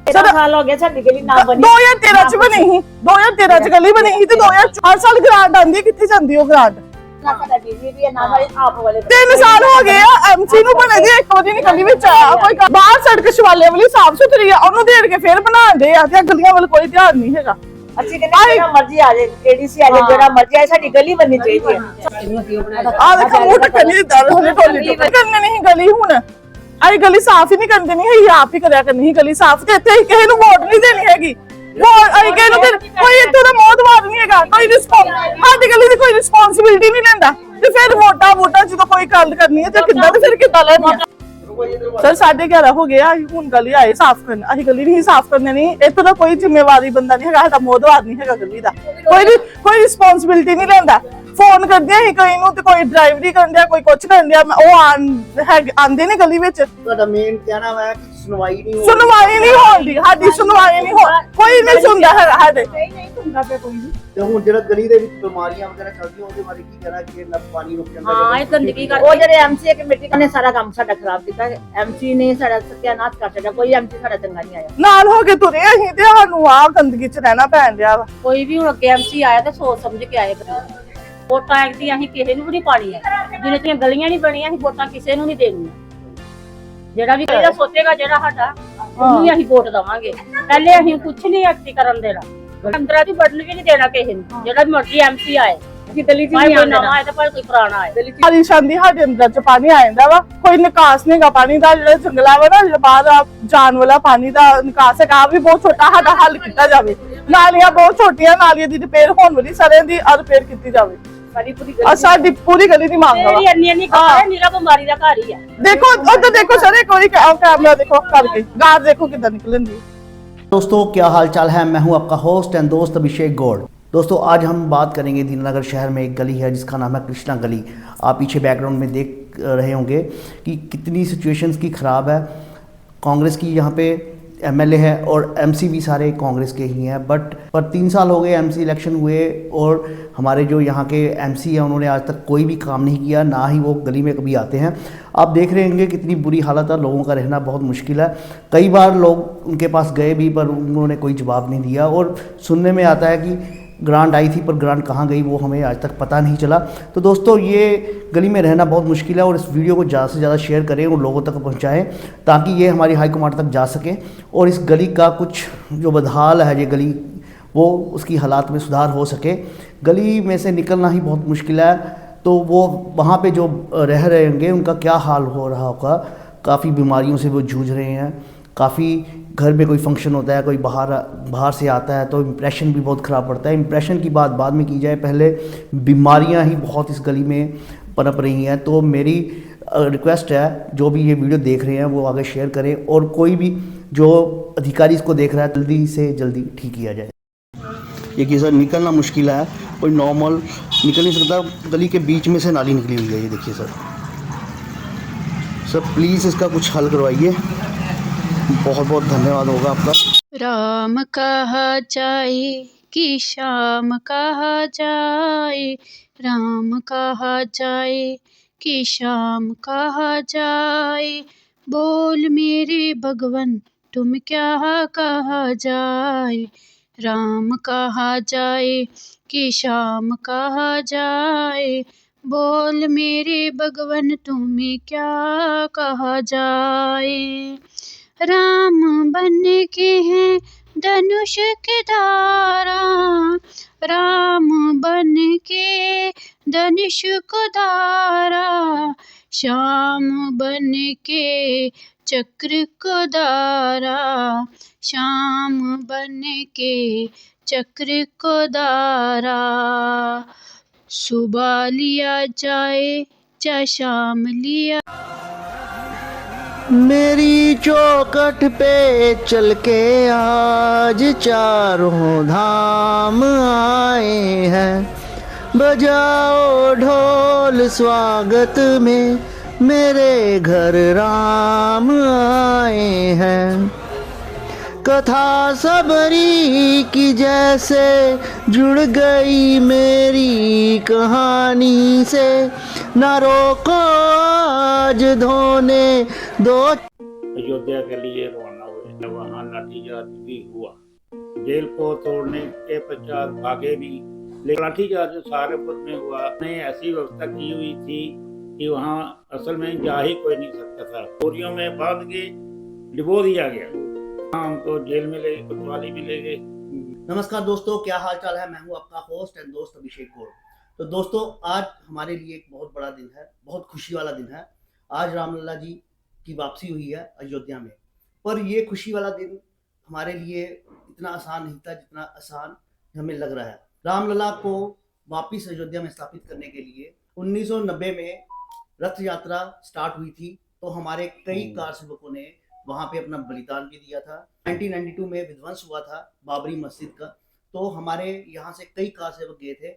साल हो गया साडी गली ना बनी 2013 ਚ ਬਣੀ ਸੀ 2013 ਚ ਗਲੀ ਬਣੀ ਸੀ ਤੇ 2004 ਸਾਲ ਗ੍ਰਾਂਟ ਆਂਦੀ ਕਿੱਥੇ ਜਾਂਦੀ ਉਹ ਗ੍ਰਾਂਟ ਨਾ ਸਾਡਾ ਬਿਜਲੀ ਵੀ ਨਾ ਸਾਡੇ ਆਪ ਵਾਲੇ 3 ਸਾਲ ਹੋ ਗਏ ਆ ਐਮਸੀ ਨੂੰ ਬਣੇ ਦੀ ਇੱਕ ਵਾਰੀ ਨਹੀਂ ਗਲੀ ਵਿੱਚ ਆਇਆ ਕੋਈ ਬਾਹਰ ਸੜਕ ਸ਼ਵਾਲੇ ਵਾਲੀ ਸਾਫ ਸੁਥਰੀ ਆ ਉਹਨੂੰ ਦੇੜ ਕੇ ਫੇਰ ਬਣਾਉਂਦੇ ਆ ਤੇ ਗਲੀਆਂ ਵੱਲ ਕੋਈ ਧਿਆਨ ਨਹੀਂ ਹੈਗਾ। ਅਸੀਂ ਕਹਿੰਦੇ ਜਿਹੜਾ ਮਰਜ਼ੀ ਆ ਜਾਏ ਏਡੀਸੀ ਆ ਜਾਏ ਜਿਹੜਾ ਮਰਜ਼ੀ ਆਏ ਸਾਡੀ ਗਲੀ ਬਣਨੀ ਚਾਹੀਦੀ ਹੈ। ਆ ਦੇਖੋ ਮੂੰਹ ਟੱਕਣੀ ਦਰ ਹੋਣੇ ਟੋਲੀ ਕਰਨੇ ਨਹੀਂ ਗਲੀ ਹੁਣ ਆਈ ਗਲੀ ਸਾਫ ਹੀ ਨਹੀਂ ਕਰਨੀ ਨਹੀਂ ਹੈ ਆਪ ਹੀ ਕਰਿਆ ਕਰਨੀ ਗਲੀ ਸਾਫ ਤੇ ਇੱਥੇ ਕਿਸੇ ਨੂੰ ਵੋਟ ਨਹੀਂ ਦੇਣੀ ਹੈਗੀ। ਵੋਟ ਆਈ ਕਿਸੇ ਨੂੰ ਕੋਈ ਇੱਥੋਂ ਦਾ ਮੋਹਤਵਾਰ ਨਹੀਂ ਹੈਗਾ, ਕੋਈ ਰਿਸਪੌਂਸ ਸਾਡੀ ਗਲੀ ਦੀ ਕੋਈ ਰਿਸਪੌਂਸਿਬਿਲਟੀ ਨਹੀਂ ਲੈਂਦਾ ਤੇ ਫਿਰ ਵੋਟਾਂ ਜਦੋਂ ਕੋਈ ਗੱਲ ਕਰਨੀ ਹੈ ਤੇ ਕਿੱਦਾਂ ਤੇ ਫਿਰ ਕਿੱਦਾਂ ਲੈਣੀ ਹੈ। ਸਰ 11:30 ਹੋ ਗਿਆ ਹੁਣ ਗਲੀ ਆਏ ਸਾਫ ਕਰਨ ਅਸੀਂ ਗਲੀ ਨਹੀਂ ਸਾਫ ਕਰਨੇ ਨਹੀਂ ਇੱਥੋਂ ਦਾ ਕੋਈ ਜ਼ਿੰਮੇਵਾਰੀ ਬੰਦਾ ਨਹੀਂ ਹੈਗਾ, ਸਾਡਾ ਮੋਹਤਵਾਰ ਨਹੀਂ ਹੈਗਾ ਗਲੀ ਦਾ ਕੋਈ ਰਿਸਪੌਂਸਿਬਿਲਟੀ ਨਹੀਂ ਲੈਂਦਾ। ਫੋਨ ਕਰਦੇ ਆ ਕੋਈ ਨੂੰ ਤੇ ਕੋਈ ਡਰਾਈਵਰੀ ਕਰਨ ਦਿਆ ਕੋਈ ਕੁਛ ਕਰਨ ਦਿਆ ਉਹ ਆਂਦੇ ਨੇ ਗਲੀ ਵਿੱਚ ਤੁਹਾਡਾ ਮੇਨ ਕਹਿਣਾ ਹੈ ਕਿ ਸੁਣਵਾਈ ਨਹੀਂ ਹੋ ਹੁੰਦੀ ਸਾਡੀ ਸੁਣਵਾਈ ਨਹੀਂ ਹੋ ਕੋਈ ਨਹੀਂ ਸੁਣਦਾ ਹੈਗਾ ਸਾਡੇ ਨਹੀਂ ਸੁਣਦਾ ਪਿਆ ਕੋਈ ਨਹੀਂ। ਤੇ ਹੁਣ ਜਿਹੜਾ ਗਲੀ ਦੇ ਵਿੱਚ ਬਿਮਾਰੀਆਂ ਵਗੈਰਾ ਚੱਲਦੀਆਂ ਉਹਦੇ ਬਾਰੇ ਕੀ ਕਹਿਣਾ ਕਿ ਨਾ ਪਾਣੀ ਰੁਕ ਜਾਂਦਾ ਹਾਂ ਇਹ ਗੰਦਗੀ ਕਰ ਉਹ ਜਿਹੜੇ ਐਮਸੀ ਕਮੇਟੀ ਨੇ ਸਾਰਾ ਕੰਮ ਸਾਡਾ ਖਰਾਬ ਕੀਤਾ। ਐਮਸੀ ਨੇ ਸਾਡਾ ਸਤਿਆਨਾਸ਼ ਕਰ ਛੱਡਿਆ, ਕੋਈ ਐਮਸੀ ਸਾਡਾ ਚੰਗਾ ਨਹੀਂ ਆਇਆ। ਨਾਲ ਹੋ ਕੇ ਤੁਰੇ ਅਸੀਂ ਤੇ ਸਾਨੂੰ ਆ ਗੰਦਗੀ ਚ ਰਹਿਣਾ ਪੈਣ ਡਿਆ ਵਾ। ਕੋਈ ਵੀ ਹੁਣ ਅੱਗੇ ਐਮਸੀ ਆਇਆ ਤਾਂ ਸੋਚ ਸਮਝ ਕੇ ਆਏ। ਵੋਟਾਂ ਐਕਦੀ ਅਸੀਂ ਕਿਸੇ ਨੂੰ ਵੀ ਨਹੀਂ ਪਾਣੀਆਂ, ਜਿੰਨੇ ਤੀਆਂ ਗਲੀਆਂ ਨਹੀਂ ਬਣੀਆਂ ਅਸੀਂ ਵੋਟਾਂ ਕਿਸੇ ਨੂੰ ਨਹੀਂ ਦੇਣੀਆਂ। ਜਿਹੜਾ ਵੀ ਇਹਦਾ ਸੋਚੇਗਾ ਜਿਹੜਾ ਸਾਡਾ ਉਹਨੂੰ ਹੀ ਅਸੀਂ ਵੋਟ ਦਵਾਂਗੇ। ਪਹਿਲੇ ਅਸੀਂ ਕੁਛ ਨਹੀਂ ਐਕਟੀ ਕਰਨ ਦੇਣਾ, ਅੰਦਰਾਂ ਦੀ ਬਟਨ ਵੀ ਨਹੀਂ ਦੇਣਾ ਕਿਸੇ ਨੂੰ। ਜਿਹੜਾ ਮਰਜ਼ੀ ਐਮਸੀ ਆਏ ਅਸੀਂ ਗਲੀ ਚ ਨਹੀਂ ਆਉਣਾ, ਆਏ ਤਾਂ ਭਾਵੇਂ ਕੋਈ ਪੁਰਾਣਾ ਆਏ। ਬਾਰਿਸ਼ ਆਂਦੀ ਸਾਡੇ ਅੰਦਰ ਚ ਪਾਣੀ ਆ ਜਾਂਦਾ ਵਾ, ਕੋਈ ਨਿਕਾਸ ਨਹੀਂਗਾ ਪਾਣੀ ਦਾ। ਜਿਹੜਾ ਜੰਗਲਾ ਵਾ ਨਾ ਜਿਹੜਾ ਬਾਹਰ ਜਾਣ ਵਾਲਾ ਪਾਣੀ ਦਾ ਨਿਕਾਸ ਹੈਗਾ ਵੀ ਬਹੁਤ ਛੋਟਾ, ਸਾਡਾ ਹੱਲ ਕੀਤਾ ਜਾਵੇ। ਨਾਲੀਆਂ ਬਹੁਤ ਛੋਟੀਆਂ, ਨਾਲੀਆਂ ਦੀ ਰਿਪੇਅਰ ਹੋਣ ਵਾਲੀ ਸਾਰਿਆਂ ਦੀ ਰਿਪੇਅਰ ਕੀਤੀ ਜਾਵੇ। ਸਾਡੀ ਪੂਰੀ ਗਲੀ ਦੀ ਮੰਗ ਵਾ। ਨੀਰਾ ਬਿਮਾਰੀ ਦਾ ਘਰ ਹੀ ਆ। ਦੇਖੋ ਉਧਰ ਦੇਖੋ ਸਰ एक बारी कैमरा देखो करके गार देखो कितना निकलेंगी। दोस्तों क्या हाल चाल है, मैं हूं आपका होस्ट एंड दोस्त अभिषेक गौड़। दोस्तों आज हम बात करेंगे दीनानगर शहर में एक गली है जिसका नाम है कृष्णा गली। आप पीछे बैकग्राउंड में देख रहे होंगे कि कितनी सिचुएशंस की ख़राब है। कांग्रेस की यहाँ पे एमएलए है और एमसी भी सारे कांग्रेस के ही हैं, बट पर 3 साल हो गए एमसी इलेक्शन हुए और हमारे जो यहाँ के एमसी हैं उन्होंने आज तक कोई भी काम नहीं किया, ना ही वो गली में कभी आते हैं। आप देख रहे होंगे कितनी बुरी हालत है, लोगों का रहना बहुत मुश्किल है। कई बार लोग उनके पास गए भी पर उन्होंने कोई जवाब नहीं दिया और सुनने में आता है कि ग्रांट आई थी पर ग्रांट कहाँ गई वो हमें आज तक पता नहीं चला। तो दोस्तों ये गली में रहना बहुत मुश्किल है और इस वीडियो को ज़्यादा से ज़्यादा शेयर करें और लोगों तक पहुँचाएँ ताकि ये हमारी हाई कमांड तक जा सके और इस गली का कुछ जो बदहाल है ये गली वो उसकी हालात में सुधार हो सके। गली में से निकलना ही बहुत मुश्किल है, तो वो वहाँ पे जो रह रहे होंगे उनका क्या हाल हो रहा होगा। काफ़ी बीमारियों से वो जूझ रहे हैं, काफ़ी घर में कोई फंक्शन होता है, कोई बाहर से आता है तो इम्प्रेशन भी बहुत ख़राब पड़ता है। इम्प्रेशन की बात बाद में की जाए, पहले बीमारियां ही बहुत इस गली में पनप रही हैं। तो मेरी रिक्वेस्ट है जो भी ये वीडियो देख रहे हैं वो आगे शेयर करें और कोई भी जो अधिकारी इसको देख रहा है जल्दी से जल्दी ठीक किया जाए। देखिए सर निकलना मुश्किल है, कोई नॉर्मल निकल नहीं सकता, गली के बीच में से नाली निकली हुई है। ये देखिए सर प्लीज़ इसका कुछ हल करवाइए, बहुत बहुत धन्यवाद होगा आपका। राम कहा जाए कि श्याम कहा जाए, राम कहा जाए कि श्याम कहा जाए, बोल मेरे भगवन तुम क्या कहा जाए, राम कहा जाए कि श्याम कहा जाए, बोल मेरे भगवन तुम्हें क्या कहा जाए। राम बन के हैं धनुष के धारा, राम बन के धनुष को धारा, श्याम बन के चक्र को धारा, श्याम बन के चक्र को धारा। सुबह लिया जाए या शाम लिया। मेरी चौखट पे चल के आज चारों धाम आए हैं, बजाओ ढोल स्वागत में, मेरे घर राम आए हैं। कथा सबरी की जैसे जुड़ गई मेरी कहानी से, ना रोको आज धोने दो। अयोध्या के लिए रवाना हुए, जब वहाँ लाठीचार्ज भी हुआ। जेल को तोड़ने के पश्चात भागे भी, लेकिन लाठीचार्ज सहारनपुर में हुआ। ने ऐसी व्यवस्था की हुई थी कि वहाँ असल में जा ही कोई नहीं सकता था। बोरियों में बांध के डिबो दिया गया। हमको जेल में ले गए, कोतवाली में ले गए। नमस्कार दोस्तों, क्या हाल चाल है। मैं हूं आपका होस्ट एंड दोस्त अभिषेक गौड़। तो दोस्तों, आज हमारे लिए एक बहुत बड़ा दिन है, बहुत खुशी वाला दिन है। आज रामलला जी की वापसी हुई है अयोध्या में। पर ये खुशी वाला दिन हमारे लिए इतना आसान नहीं था जितना आसान हमें लग रहा है। रामलला को वापस अयोध्या में स्थापित करने के लिए 1990 में रथ यात्रा स्टार्ट हुई थी। तो हमारे कई कार सेवकों ने वहां पे अपना बलिदान भी दिया था। 1992 में विध्वंस हुआ था बाबरी मस्जिद का, तो हमारे यहाँ से कई कार सेवक गए थे।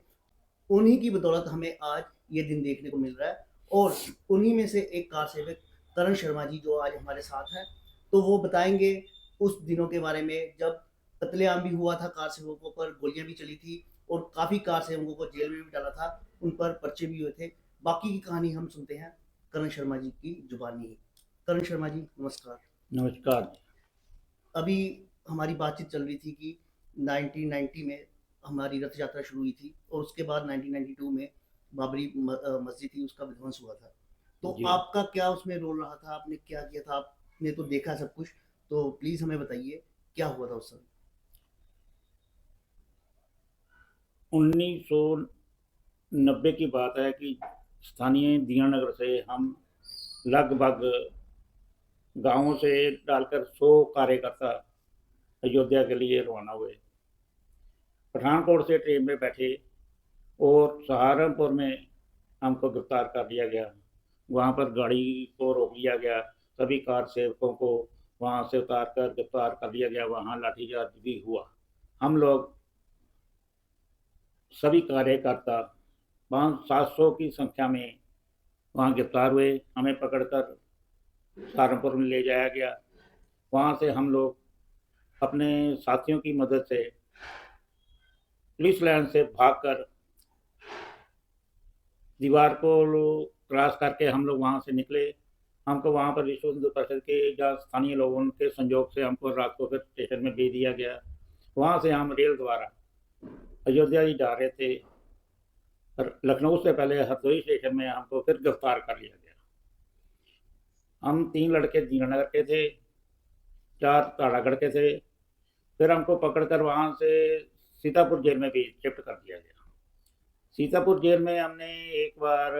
उन्हीं की बदौलत हमें आज ये दिन देखने को मिल रहा है। और उन्हीं में से एक कार सेवक करण शर्मा जी जो आज हमारे साथ हैं, तो वो बताएंगे उस दिनों के बारे में जब कत्लेआम भी हुआ था, कार सेवकों पर गोलियां भी चली थी और काफी कार सेवकों को जेल में भी डाला था, उन पर पर्चे भी हुए थे। बाकी की कहानी हम सुनते हैं करण शर्मा जी की जुबानी ही। करण शर्मा जी नमस्कार। नमस्कार। अभी हमारी बातचीत चल रही थी कि 1990 में हमारी रथ यात्रा शुरू हुई थी और उसके बाद 1992 में बाबरी मस्जिद थी, उसका विध्वंस हुआ था। तो आपका क्या उसमें रोल रहा था, आपने क्या किया था? आपने तो देखा सब कुछ, तो प्लीज हमें बताइए क्या हुआ था उस समय। 1990 की बात है कि स्थानीय दीनानगर से हम लगभग गांवों से डालकर 100 कार्यकर्ता अयोध्या के लिए रवाना हुए। पठानकोट से ट्रेन में बैठे और सहारनपुर में हमको गिरफ्तार कर लिया गया। वहाँ पर गाड़ी को रोक लिया गया। सभी कार सेवकों को वहाँ से उतार कर गिरफ्तार कर लिया गया। वहाँ लाठीचार्ज भी हुआ। हम लोग सभी कार्यकर्ता 500-700 की संख्या में वहाँ गिरफ्तार हुए। हमें पकड़कर सहारनपुर में ले जाया गया। वहाँ से हम लोग अपने साथियों की मदद से पुलिस लाइन से भागकर दीवार को क्रॉस करके हम लोग वहाँ से निकले। हमको वहाँ पर विश्व हिंदू परिषद के या स्थानीय लोगों के संयोग से हमको रात को फिर स्टेशन में भेज दिया गया। वहाँ से हम रेल द्वारा अयोध्या ही जा रहे थे। लखनऊ से पहले हरदोई स्टेशन में हमको फिर गिरफ्तार कर लिया गया। हम 3 लड़के दीनानगर के थे, 4 ताड़ागढ़ के थे। फिर हमको पकड़कर वहाँ से सीतापुर जेल में भी शिफ्ट कर दिया गया। सीतापुर जेल में हमने एक बार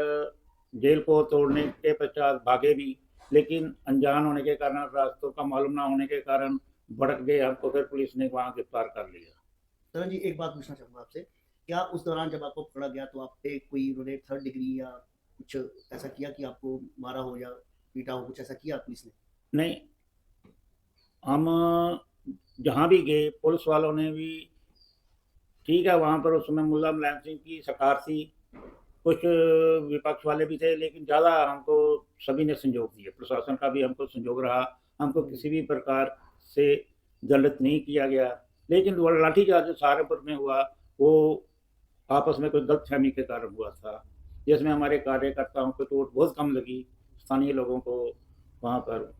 जेल को तोड़ने के पश्चात भागे भी, लेकिन अनजान होने के कारण, रास्तों का मालूम ना होने के कारण भड़क गए। हमको फिर पुलिस ने वहाँ गिरफ्तार कर लिया। करण जी, एक बात पूछना चाहूँगा आपसे, क्या उस दौरान जब आपको पकड़ा गया तो आप पे कोई उन्होंने 3rd डिग्री या कुछ ऐसा किया कि आपको मारा हो या पीटा हो, कुछ ऐसा किया पुलिस ने? नहीं, हम जहाँ भी गए पुलिस वालों ने भी ठीक है। वहाँ पर उस समय मुल्ला मुलायम सिंह की सरकार थी, कुछ विपक्ष वाले भी थे, लेकिन ज़्यादा हमको सभी ने संयोग दिया। प्रशासन का भी हमको संयोग रहा। हमको किसी भी प्रकार से दंडित नहीं किया गया। लेकिन लाठीचार्ज जो सहारनपुर में हुआ वो आपस में कोई गलतफहमी के कारण हुआ था, जिसमें हमारे कार्यकर्ताओं को चोट बहुत कम लगी। स्थानीय लोगों को वहाँ पर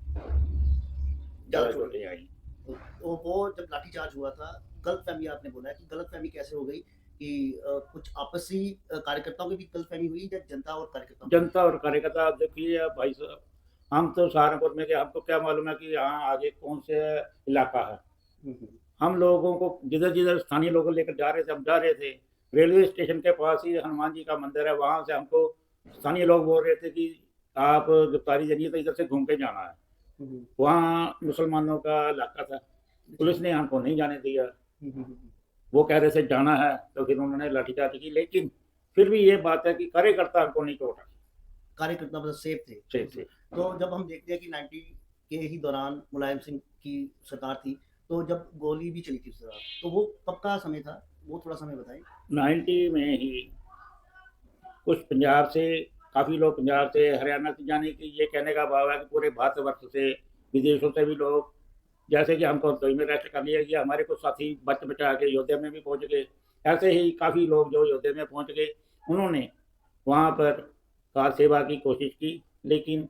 ज़्यादा चोटें आई। तो वो जब लाठीचार्ज हुआ था, गलतफहमी आपने बोला है कि गलतफहमी कैसे हो गई कि कुछ आपसी कार्यकर्ताओं की भी गलतफहमी हुई या जनता और कार्यकर्ता? जनता और कार्यकर्ता। देखिए भाई साहब, हम तो सहारनपुर में थे, हमको क्या मालूम है कि यहाँ आगे कौन से इलाका है। हम लोगों को जिधर जिधर स्थानीय लोग लेकर जा रहे थे, हम जा रहे थे। रेलवे स्टेशन के पास ही हनुमान जी का मंदिर है, वहाँ से हमको स्थानीय लोग बोल रहे थे कि आप गिरफ्तारी जरिए तो इधर से घूम के जाना है। वहाँ मुसलमानों का इलाका था, पुलिस ने हमको नहीं जाने दिया। वो कह रहे थे जाना है, तो फिर उन्होंने लाठीचार्ज की। लेकिन फिर भी ये बात है कि कार्यकर्ता हमको नहीं छोड़ा। कार्यकर्ता मतलब सेफ थे। सेफ थे। तो जब हम देखते हैं कि 90 के ही दौरान मुलायम सिंह की सरकार थी, तो जब गोली भी चली थी उस दौरान, तो वो कब का समय था, वो थोड़ा समय बताएं। 90 में ही कुछ पंजाब से, काफ़ी लोग पंजाब से, हरियाणा से, जाने की ये कहने का भाव है कि पूरे भारतवर्ष से, विदेशों से भी लोग, जैसे कि हमको रसोई में रेस्ट कर लिया गया, हमारे कुछ साथी बच बचा के अयोध्या में भी पहुंच गए। ऐसे ही काफ़ी लोग जो अयोध्या में पहुंच गए, उन्होंने वहां पर कार सेवा की कोशिश की। लेकिन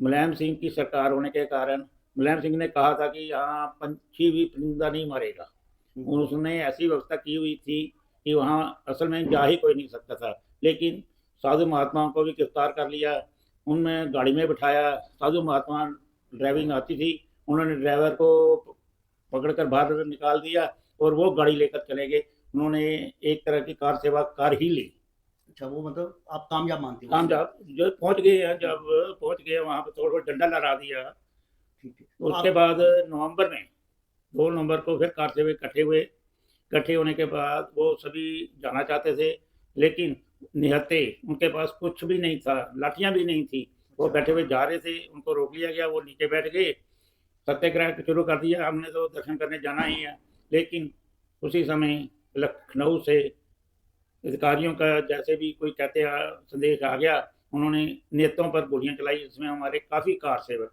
मुलायम सिंह की सरकार होने के कारण मुलायम सिंह ने कहा था कि यहाँ पंछी भी परिंदा नहीं मारेगा। उसने ऐसी व्यवस्था की हुई थी कि वहाँ असल में जा ही कोई नहीं सकता था। लेकिन साधु महात्माओं को भी गिरफ्तार कर लिया, उनमें गाड़ी में बिठाया। साधु महात्मा ड्राइविंग आती थी, उन्होंने ड्राइवर को पकड़कर बाहर निकाल दिया और वो गाड़ी लेकर चले गए। उन्होंने एक तरह की कार सेवा कार ही ली। अच्छा, वो मतलब आप कामयाब मानते हो? कामयाब जो पहुंच गए हैं, जब पहुंच गए वहाँ पर थोड़ा डंडा लगा दिया। ठीक है। उसके बाद नवंबर में 2 नवंबर को फिर कार सेवा इकट्ठे हुए। इकट्ठे होने के बाद वो सभी जाना चाहते थे, लेकिन निहत्ते, उनके पास कुछ भी नहीं था, लाठियां भी नहीं थी। वो बैठे हुए जा रहे थे, उनको रोक लिया गया, वो नीचे बैठ गए। सत्याग्रह शुरू कर दिया, हमने तो दर्शन करने जाना ही है। लेकिन उसी समय लखनऊ से अधिकारियों का जैसे भी कोई कहते हैं संदेश आ गया, उन्होंने नेताओं पर गोलियां चलाई, जिसमें हमारे काफ़ी कार सेवक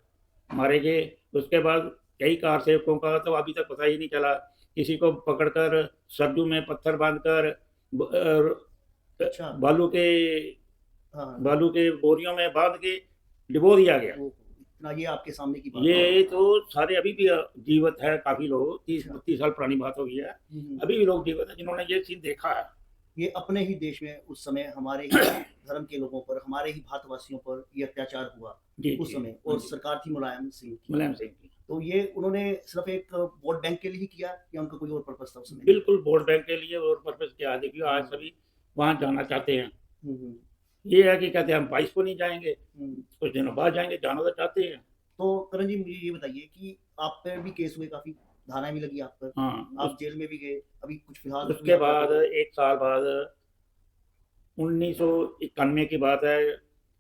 मारे गए। उसके बाद कई कार सेवकों का तो अभी तक पता ही नहीं चला। किसी को पकड़कर सरजू में पत्थर बांधकर अच्छा। बालू के बोरियों में बांध के डिबो दिया गया। इतना ये आपके सामने की बात ये तो सारे अभी भी जीवित है, काफी लोग, 30-32 साल पुरानी बात हो गई है, अभी भी लोग जीवित है जिन्होंने ये सीन देखा है। ये अपने ही देश में उस समय हमारे ही धर्म के लोगों पर, हमारे ही भारतवासियों पर ये अत्याचार हुआ उस समय, और सरकार थी मुलायम सिंह की। तो ये उन्होंने सिर्फ एक वोट बैंक के लिए ही किया या उनका कोई और पर्पस था उस समय? बिल्कुल वोट बैंक के लिए और पर्पस क्या है। देखिए आज सभी वहाँ जाना चाहते हैं। ये है कि कहते हैं हम 22 को नहीं जाएंगे, कुछ दिनों बाद जाएंगे, जाना तो चाहते हैं। तो करण जी मुझे ये बताइए कि आप पर भी केस हुए, काफी धाराएं भी लगी आप पर। हाँ, आप जेल में भी गए, अभी कुछ फिलहाल उसके बाद 1 साल बाद 1991 की बात है,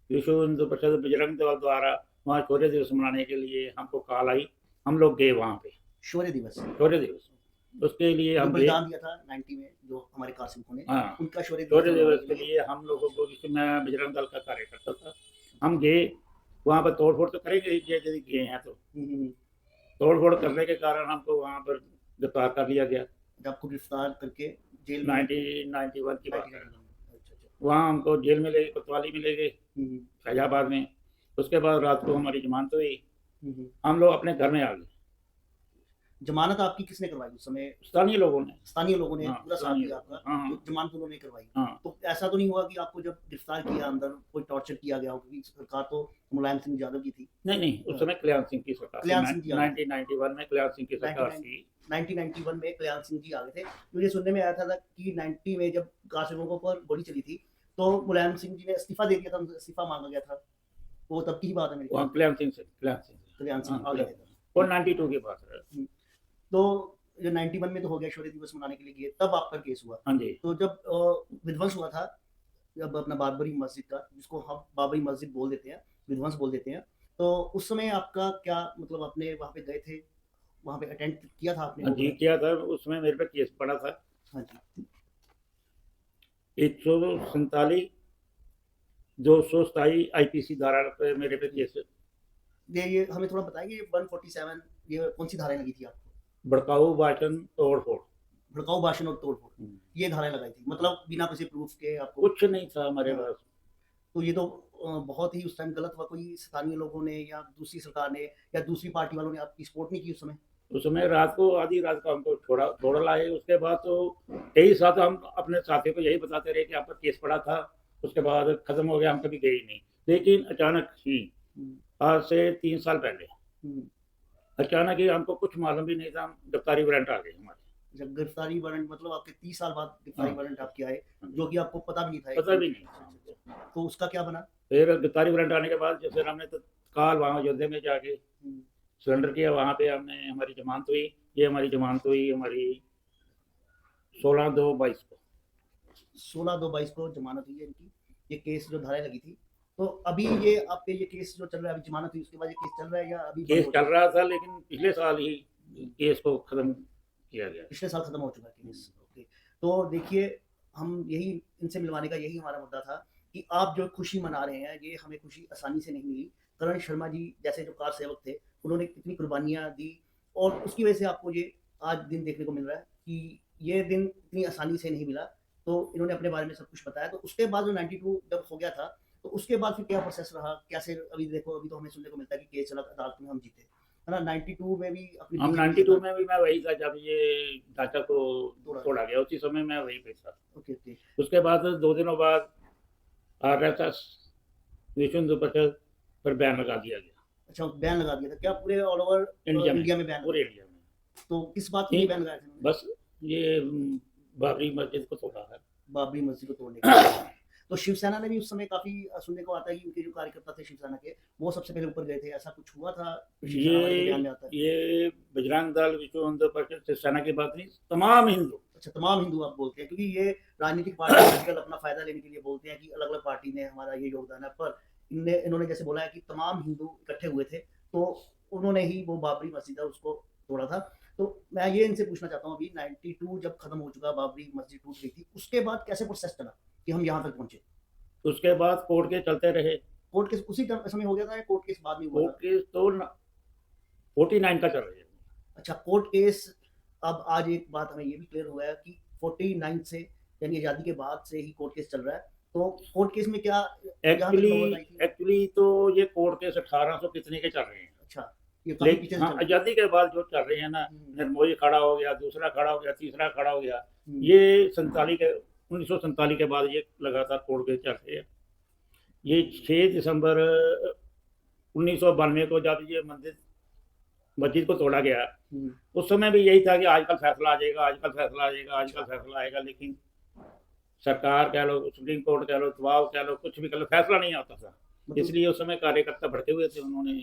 विश्व हिंदू परिषद बजरंग दल द्वारा वहाँ शौर्य दिवस मनाने के लिए हमको कॉल आई। हम लोग गए वहाँ पे। शौर्य दिवस उसके लिए हम बलिदान दिया था 90 में जो हमारे कासिम ने। हाँ, उनका शौर्य दिवस के लिए हम लोगों को, मैं बजरंग दल का कार्यकर्ता था, हम गए वहाँ पर। तोड़ फोड़ तो करेंगे यदि गए हैं तो। तोड़ फोड़ करने के कारण हमको वहाँ पर गिरफ्तार कर लिया गया। आपको गिरफ्तार करके जेल 1991 की बात है। वहाँ हमको जेल में ले गए, कोतवाली में ले गए, फैजाबाद में। उसके बाद रात को हमारी जमानत हुई, हम लोग अपने घर में आ गए। जमानत आपकी किसने करवाई उस समय? स्थानीय लोगों ने हाँ, पूरा साथ दिया आपका। हाँ, तो जमानत उन्होंने करवाई। हाँ, तो ऐसा तो नहीं हुआ कि आपको जब गिरफ्तार किया अंदर कोई टॉर्चर किया गया हो? क्योंकि सरकार तो मुलायम सिंह यादव की थी। नहीं, उस समय कल्याण सिंह की सरकार, 1991 में कल्याण सिंह की सरकार थी। 1991 में कल्याण सिंह जी आ गए थे। मुझे सुनने में आया था कि 90 में जब कासिमों पर गोली चली थी तो मुलायम सिंह जी ने इस्तीफा दे दिया था, इस्तीफा मांगा गया था। वो तब की बात है मेरी। कल्याण सिंह आ गए थे और 92 की बात है। तो जो 91 में तो हो गया, शौर्य दिवस मनाने के लिए गए, तब आपका केस हुआ। हाँ जी। तो जब विध्वंस हुआ था, जब अपना बाबरी मस्जिद का, जिसको हम बाबरी मस्जिद बोल देते हैं, विध्वंस बोल देते हैं, तो उस समय आपका क्या मतलब, आपने वहाँ पे गए थे, वहाँ पे अटेंड किया था आपने? हाँ जी, किया था। उस समय मेरे पे केस पड़ा था। हाँ जी। 147 227 IPC धारा पे मेरे पे केस। ये हमें थोड़ा बताइए, 147 ये कौन सी धाराएं लगी थी आपको? भड़काऊ भाषण, तोड़फोड़। भड़काऊ भाषण और तोड़फोड़, ये धाराएं लगाई थी, मतलब बिना किसी प्रूफ के आपको? कुछ नहीं था हमारे पास। तो ये तो बहुत ही उस टाइम गलत हुआ। कोई स्थानीय लोगों ने या दूसरी सरकार ने या दूसरी पार्टी वालों ने आपकी सपोर्ट नहीं की उस समय? उस समय रात को, आधी रात को हमको छोड़ा लाए। उसके बाद तो यही साथ हम अपने साथियों को यही बताते रहे कि आप पर केस पड़ा था। उसके बाद खत्म हो गया, हम कभी गए ही नहीं। लेकिन अचानक ही आज से 3 साल पहले अचानक ही हमको कुछ मालूम भी नहीं था, गिरफ्तारी वारंट आ गए हमारे। जब गिरफ्तारी वारंट मतलब आपके 30 साल बाद गिरफ्तारी वारंट आपके आए, जो कि आपको पता भी नहीं था? पता भी नहीं। तो उसका क्या बना? फिर गिरफ्तारी वारंट आने के बाद जैसे हमने तत्काल वहाँ अयोध्या में जाके सरेंडर किया। वहाँ पे हमने हमारी जमानत हुई। ये हमारी जमानत हुई हमारी 16/2/22 को। 16/2/22 को जमानत हुई है इनकी। ये केस जो धाराएं लगी थी, तो अभी ये आपके ये केस जो चल रहा है, अभी जमानत हुई उसके बाद ये केस चल रहा है या अभी केस चल रहा था, लेकिन पिछले साल ही केस को खत्म किया गया। पिछले साल खत्म हो चुका है केस। ओके, तो देखिए हम यही इनसे मिलवाने का यही हमारा मुद्दा था कि आप जो खुशी मना रहे हैं, ये हमें खुशी आसानी से नहीं मिली। करण शर्मा जी जैसे जो कार सेवक थे, उन्होंने कितनी कुर्बानियां दी और उसकी वजह से आपको ये आज दिन देखने को मिल रहा है कि ये दिन इतनी आसानी से नहीं मिला। तो इन्होंने अपने बारे में सब कुछ बताया। तो उसके बाद जो 92 जब हो गया था, तो उसके बाद फिर क्या प्रोसेस रहा, कैसे? अभी देखो, अभी तो हमें सुनने को मिलता है कि केस चला, अदालत में हम जीते, है ना। 92 में भी हम 92 में भी मैं वही था जब ये ढांचा को तोड़ा गया, उसी समय मैं वही पे था। Okay okay. उसके बाद 2 दिनों बाद RSS विश्व हिंदू परिषद पर बैन लगा दिया गया। अच्छा, बैन लगा दिया था क्या पूरे ऑल ओवर इंडिया में बैन? पूरे इंडिया में। तो किस बात के लिए बैन लगाया था? बस ये बाबरी मस्जिद को तोड़ा है। बाबरी मस्जिद को तोड़ने के। तो शिवसेना ने भी उस समय काफी सुनने को आता है कि उनके जो कार्यकर्ता थे शिवसेना के, वो सबसे पहले ऊपर गए थे, ऐसा कुछ हुआ था? ये बजरंग दल, विश्व हिंदू परिषद, शिवसेना की बात नहीं, तमाम हिंदू। अच्छा, तमाम हिंदू आप बोलते हैं, क्योंकि ये राजनीतिक पार्टी आजकल अपना फायदा लेने के लिए बोलते हैं कि अलग अलग पार्टी ने हमारा ये योगदान है, पर इन्होंने जैसे बोला है कि तमाम हिंदू इकट्ठे हुए थे, तो उन्होंने ही वो बाबरी मस्जिद है उसको तोड़ा था। तो मैं ये इनसे पूछना चाहता हूँ, अभी 92 जब खत्म हो चुका, बाबरी मस्जिद टूट गई थी, उसके बाद कैसे प्रोसेस चला कि हम यहाँ तक पहुंचे? उसके बाद कोर्ट केस चलते रहे। कोर्ट केस उसी समय हो गया था या कोर्ट केस बाद में हुआ? कोर्ट केस तो 49 का चल रहा है। अच्छा, कोर्ट केस। अब आज एक बात हमें ये भी क्लियर हुआ है कि 49 से, यानी आजादी के बाद से ही कोर्ट केस चल रहा है। तो कोर्ट केस में क्या एक्चुअली तो ये कोर्ट केस 1800 कितने के चल रहे हैं। अच्छा, लेकिन हाँ, आजादी के बाद जो चल रहे हैं ना, निर्मोही खड़ा हो गया, दूसरा खड़ा हो गया, तीसरा खड़ा हो गया, ये 1947 के बाद ये लगातार कोर्ट केस चल रहे हैं। ये 6 दिसंबर 1992 को जब ये मस्जिद को तोड़ा गया, उस समय भी यही था कि आजकल फैसला आ जाएगा, आजकल फैसला आ जाएगा, आजकल फैसला आएगा, लेकिन सरकार कह लो, सुप्रीम कोर्ट कह लो, दबाव कह लो, कुछ भी कह लो, फैसला नहीं आता था। इसलिए उस समय कार्यकर्ता भड़के हुए थे, उन्होंने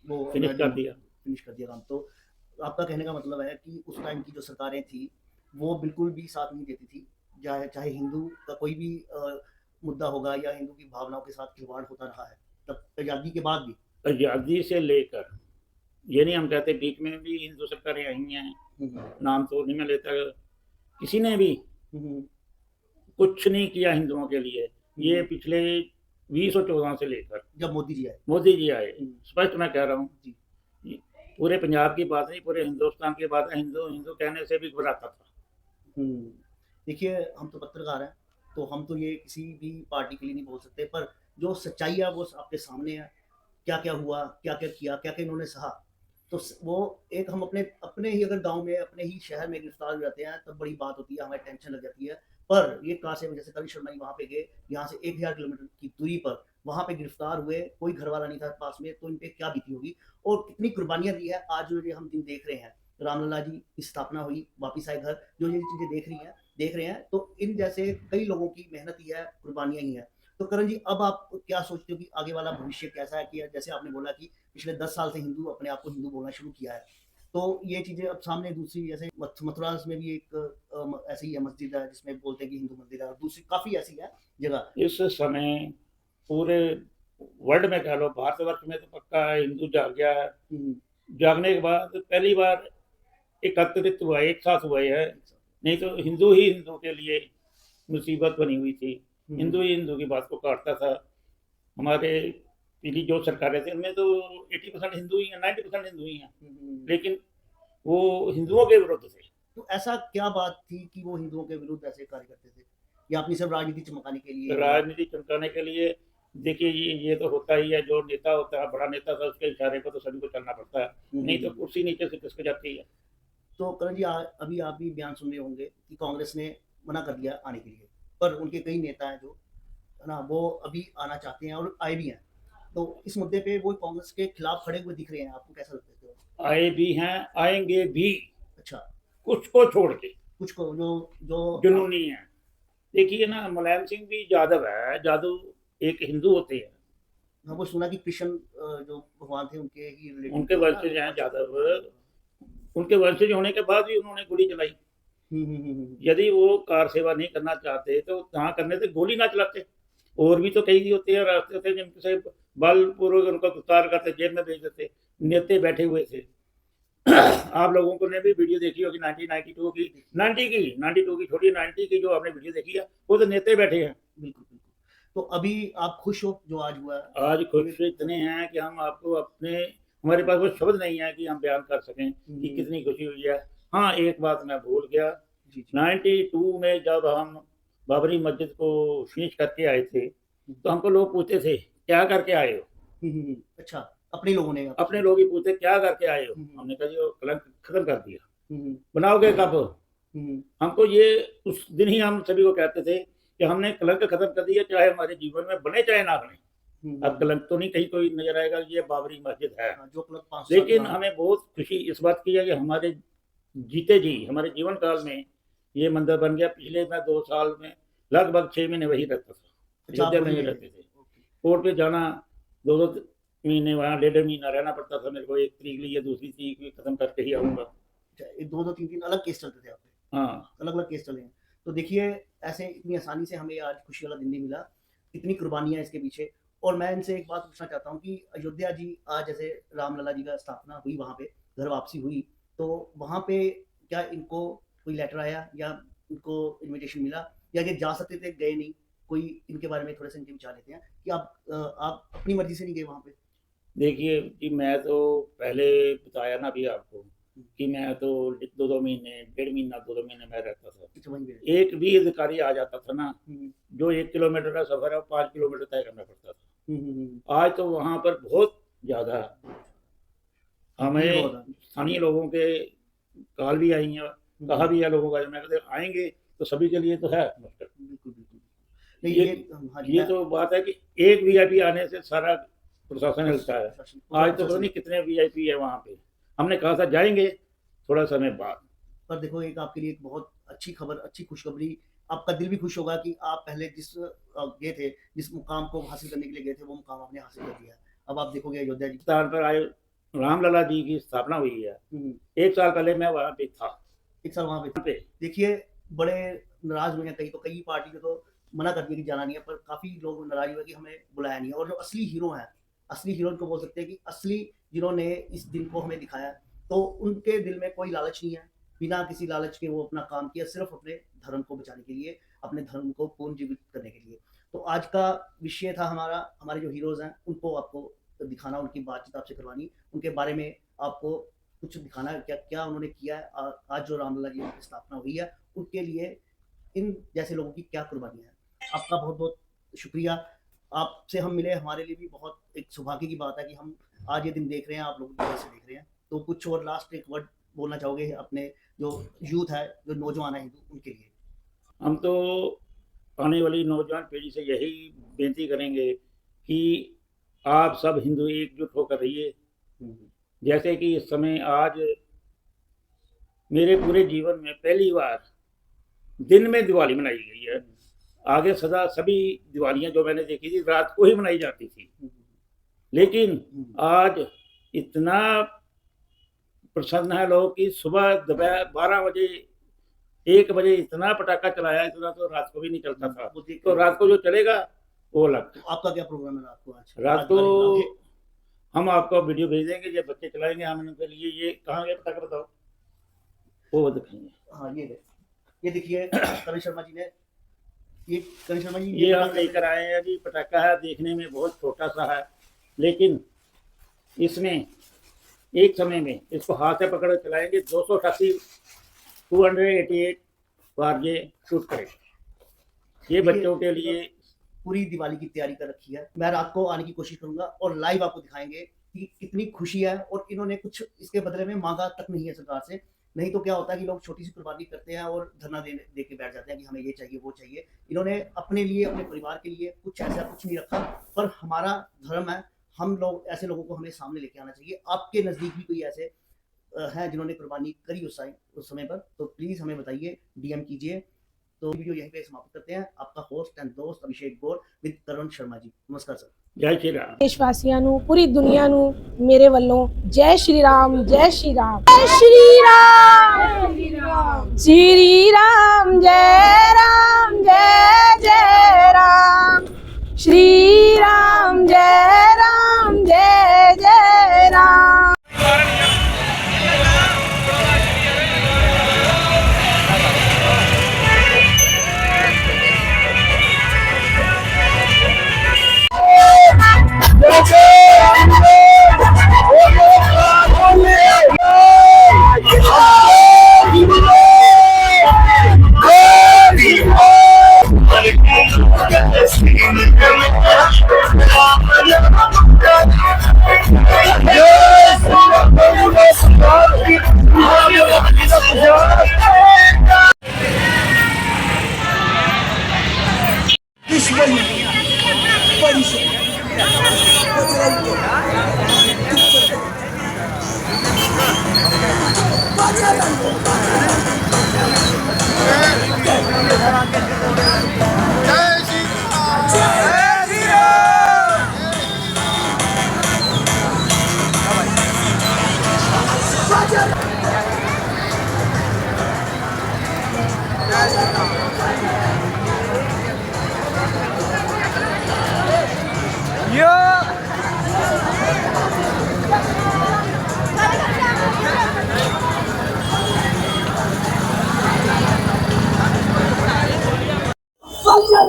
वो फिनिश कर दिया काम। तो आपका कहने का मतलब है कि उस टाइम की जो सरकारें थी वो बिल्कुल भी साथ नहीं देती थी, चाहे हिंदू का कोई भी मुद्दा होगा या हिंदू की भावनाओं के साथ खिलवाड़ होता रहा है, तब आज़ादी के बाद भी। आज़ादी से लेकर, ये नहीं हम कहते बीच में भी हिंदू सरकारें आई हैं, नाम तो नहीं मैं लेता, किसी ने भी कुछ नहीं किया हिंदुओं के लिए। ये पिछले 2014 से लेकर जब मोदी जी आए, स्पष्ट मैं कह रहा हूँ, पूरे पंजाब की बात नहीं, पूरे हिंदुस्तान की बात है। हिंदू कहने से भी घबराता था। देखिए, हम तो पत्रकार हैं, तो हम तो ये किसी भी पार्टी के लिए नहीं बोल सकते, पर जो सच्चाई है वो आपके सामने है। क्या क्या हुआ, क्या क्या किया, क्या क्या इन्होंने सहा, तो वो एक हम अपने ही अगर गांव में, अपने ही शहर में गिरफ्तार हो जाते हैं तब बड़ी बात होती है, हमें टेंशन लग जाती है। पर ये कार से जैसे करण शर्मा जी वहाँ पे गए, यहाँ से 1000 किलोमीटर की दूरी पर वहाँ पे गिरफ्तार हुए, कोई घर वाला नहीं था पास में, तो इन पे क्या बीती होगी और कितनी कुर्बानियां दी है। आज जो ये हम दिन देख रहे हैं, रामलला जी की स्थापना हुई, वापिस आए घर, जो ये चीजें देख रहे हैं, तो इन जैसे कई लोगों की मेहनत ही है, कुर्बानियां ही है। तो करण जी, अब आप क्या सोचते हो कि आगे वाला भविष्य कैसा है? कि जैसे आपने बोला कि पिछले 10 साल से हिंदू अपने आप को हिंदू बोलना शुरू किया है, तो ये चीजें अब सामने दूसरी, जैसे मथुरा में भी एक ऐसी है मस्जिद है जिसमें बोलते हैं कि हिंदू मंदिर है, और दूसरी काफी ऐसी है जगह। इस समय पूरे वर्ल्ड में कह लो, भारतवर्ष में तो पक्का हिंदू जाग गया है। जागने के बाद पहली बार एकत्रित हुआ, एक साथ हुआ है, नहीं तो हिंदू ही हिंदू के लिए मुसीबत बनी हुई थी। हिंदू ही हिंदू की बात को काटता था। हमारे पिछली जो सरकारें थी उनमें तो 80% हिंदू ही हैं, 90% हिंदू ही हैं, लेकिन वो हिंदुओं के विरुद्ध थे। तो ऐसा क्या बात थी कि वो हिंदुओं के विरुद्ध ऐसे कार्य करते थे, या अपनी सब राजनीति चमकाने के लिए? राजनीति चमकाने के लिए, देखिए ये तो होता ही है, जो नेता होता है, बड़ा नेता था, उसके इशारे पर तो सभी को चलना पड़ता है, नहीं तो कुर्सी नीचे से किसको जाती है। तो करण जी, अभी आप भी बयान सुन रहे होंगे कि कांग्रेस ने मना कर दिया आने के लिए, पर उनके कई नेता हैं जो है ना, वो अभी आना चाहते हैं और आए भी हैं। तो इस मुद्दे पे वो कांग्रेस के खिलाफ खड़े हुए दिख रहे हैं, आपको कैसा लगता है? आए भी हैं, आएंगे भी। अच्छा, कुछ को छोड़ के, कुछ को जो जुनूनी है। देखिए ना, मुलायम सिंह भी यादव है, एक हिंदू होते हैं, हाँ, वो सुना कि कृष्ण जो भगवान थे उनके ही related उनके थे ना? वंशज हैं यादव, उनके वंशज होने के बाद भी उन्होंने गोली चलाई। यदि वो कार सेवा नहीं करना चाहते तो कहाँ करने थे, गोली ना चलाते। और भी तो कई होते हैं रास्ते होते हैं जिनसे बलपूर्वक उनको गिरफ्तार करते, जेल में भेज देते, नेते बैठे हुए थे। आप लोगों को ने भी वीडियो देखी होगी 1992 की, 92 की छोटी 90 की जो आपने वीडियो देखी है, वो तो नेते बैठे हैं। बिल्कुल बिल्कुल। तो अभी आप खुश हो जो आज हुआ है? आज खुश इतने हैं कि हम आपको अपने, हमारे पास वो शब्द नहीं है कि हम बयान कर सकें कि कितनी खुशी हुई है। हाँ, एक बात मैं भूल गया, 92 में जब हम बाबरी मस्जिद को फिनिश करके आए थे तो हमको लोग पूछते थे क्या करके आए हो। अच्छा, अपने लोगों ने अपने लोग ही पूछते क्या करके आए हो। हमने कहा जी वो कलंक खत्म कर दिया। बनाओगे कब? हमको ये उस दिन ही हम सभी को कहते थे कि हमने कलंक खत्म कर दिया, चाहे हमारे जीवन में बने चाहे ना बने। अब कलंक तो नहीं कहीं कोई नजर आएगा, ये बाबरी मस्जिद है। जो कलंक 5 साल लेकिन पुराना हमें बहुत खुशी इस बात की है कि हमारे जीते जी, हमारे जीवन काल में ये मंदिर बन गया। पिछले मैं 2 साल में लगभग 6 महीने वही रहता था, अयोध्या में ही रहते थे। कोर्ट पे जाना 2-2 महीने, वहाँ 1.5 महीना रहना पड़ता था मेरे को। 1 तारीख ली है, दूसरी तारीख भी खत्म करके ही आऊँगा। 2-2 3-3 अलग केस चलते थे आपके? हाँ, अलग अलग केस चले हैं। तो देखिए ऐसे इतनी आसानी से हमें आज खुशी वाला दिन नहीं मिला, इतनी कुर्बानियां इसके पीछे। और मैं इनसे एक बात पूछना चाहता हूँ कि अयोध्या जी आज जैसे रामलला जी का स्थापना हुई, वहाँ पे घर वापसी हुई, तो वहाँ पे क्या इनको कोई लेटर आया या इनको इनविटेशन मिला, या ये जा सकते थे गए नहीं? कोई इनके बारे में थोड़े से इनके विचार लेते हैं कि आप अपनी मर्जी से नहीं गए वहाँ पे? देखिए जी, मैं तो पहले बताया ना भी आपको कि मैं तो 2-2 महीने, 1.5 महीना, 2-2 महीने में रहता था। एक भी अधिकारी आ जाता था ना, जो 1 किलोमीटर का सफर है 5 किलोमीटर तय करना पड़ता था। आज तो वहाँ पर बहुत ज्यादा हमें स्थानीय लोगों के कॉल भी आई है, कहा भी है लोगों का, मैं कहते आएंगे तो सभी के लिए तो है मुश्किल। बिल्कुल बिल्कुल। ये तो बात है कि एक वीआईपी आने से सारा प्रशासन हिलता है। आज तो पता नहीं कितने वीआईपी है वहाँ पे। हमने कहा था जाएंगे थोड़ा समय बाद। पर देखो एक आपके लिए एक बहुत अच्छी खबर, अच्छी खुशखबरी, आपका दिल भी खुश होगा कि आप पहले जिस गए थे, जिस मुकाम को हासिल करने के लिए गए थे, वो मुकाम आपने हासिल कर लिया। अब आप देखोगे अयोध्या जी स्थान पर आए, रामलला जी की स्थापना हुई है। 1 साल पहले मैं वहाँ पे था। 1 साल वहाँ पे देखिए बड़े नाराज हुए हैं कई, तो कई पार्टी ने तो मना कर दिया कि जाना नहीं है, पर काफी लोग नाराज हुए कि हमें बुलाया नहीं है। और जो असली हीरो हैं, असली हीरो को बोल सकते हैं कि असली जिन्होंने इस दिन को हमें दिखाया, तो उनके दिल में कोई लालच नहीं है, बिना किसी लालच के वो अपना काम किया, सिर्फ अपने धर्म को बचाने के लिए, अपने धर्म को पुनर्जीवित करने के लिए। तो आज का विषय था हमारा, हमारे जो हीरोज हैं उनको आपको दिखाना, उनकी बातचीत आपसे करवानी, उनके बारे में आपको कुछ दिखाना है, क्या क्या उन्होंने किया है। आज जो रामलला जी की स्थापना हुई है, उनके लिए इन जैसे लोगों की क्या कुर्बानियां हैं। आपका बहुत बहुत शुक्रिया, आपसे हम मिले, हमारे लिए भी बहुत एक सौभाग्य की बात है कि हम आज ये दिन देख रहे हैं, आप लोग कैसे देख रहे हैं। तो कुछ और लास्ट एक वर्ड बोलना चाहोगे अपने जो यूथ है, जो नौजवान है हिंदू, उनके लिए? हम तो आने वाली नौजवान पीढ़ी से यही बेनती करेंगे कि आप सब हिंदू एकजुट होकर रहिए। जैसे कि इस समय आज मेरे पूरे जीवन में पहली बार दिन में दिवाली मनाई गई है। आगे सदा सभी दिवालियां जो मैंने देखी थी रात को ही मनाई जाती थी, लेकिन आज इतना प्रसन्न है लोग कि सुबह दोपहर 12 बजे 1 बजे इतना पटाखा चलाया, इतना तो रात को भी नहीं चलता था। तो रात को जो चलेगा वो अलग। आपका क्या प्रोग्राम है रात को? आज रात को हम आपको वीडियो भेज देंगे, ये बच्चे चलाएंगे, हम इनके लिए ये कहाँ गए पटाखा बताओ, वो दिखाएंगे। हाँ ये देखिए करण शर्मा जी ने, ये करण शर्मा जी ये हम लेकर आए हैं जी। पटाखा है, देखने में बहुत छोटा सा है, लेकिन इसमें एक समय में इसको हाथ से पकड़ चलाएंगे 288 बार ये शूट करेगा। ये बच्चों के लिए पूरी दिवाली की तैयारी कर रखी है। मैं रात को आने की कोशिश करूंगा और लाइव आपको दिखाएंगे कि कितनी खुशी है, और इन्होंने कुछ इसके बदले में मांगा तक नहीं है सरकार से। नहीं तो क्या होता है कि लोग छोटी सी कुर्बानी करते हैं और धरना दे के बैठ जाते हैं कि हमें ये चाहिए वो चाहिए। इन्होंने अपने लिए, अपने परिवार के लिए कुछ ऐसा कुछ नहीं रखा, पर हमारा धर्म है, हम लोग ऐसे लोगों को हमें सामने लेके आना चाहिए। आपके नज़दीक भी कोई ऐसे हैं जिन्होंने कुर्बानी करी उस समय पर, तो प्लीज़ हमें बताइए, DM कीजिए। तो वीडियो यहीं पे समाप्त करते हैं। आपका होस्ट एंड दोस्त अभिषेक गौर विद करण शर्मा जी। नमस्कार सर। जय श्री राम। देशवासियों ਨੂੰ पूरी दुनिया ਨੂੰ मेरे ਵੱਲੋਂ जय श्री राम, जय श्री राम, जय श्री राम, श्री राम, जय राम, जय जय राम, श्री राम, जय राम, जय जय राम।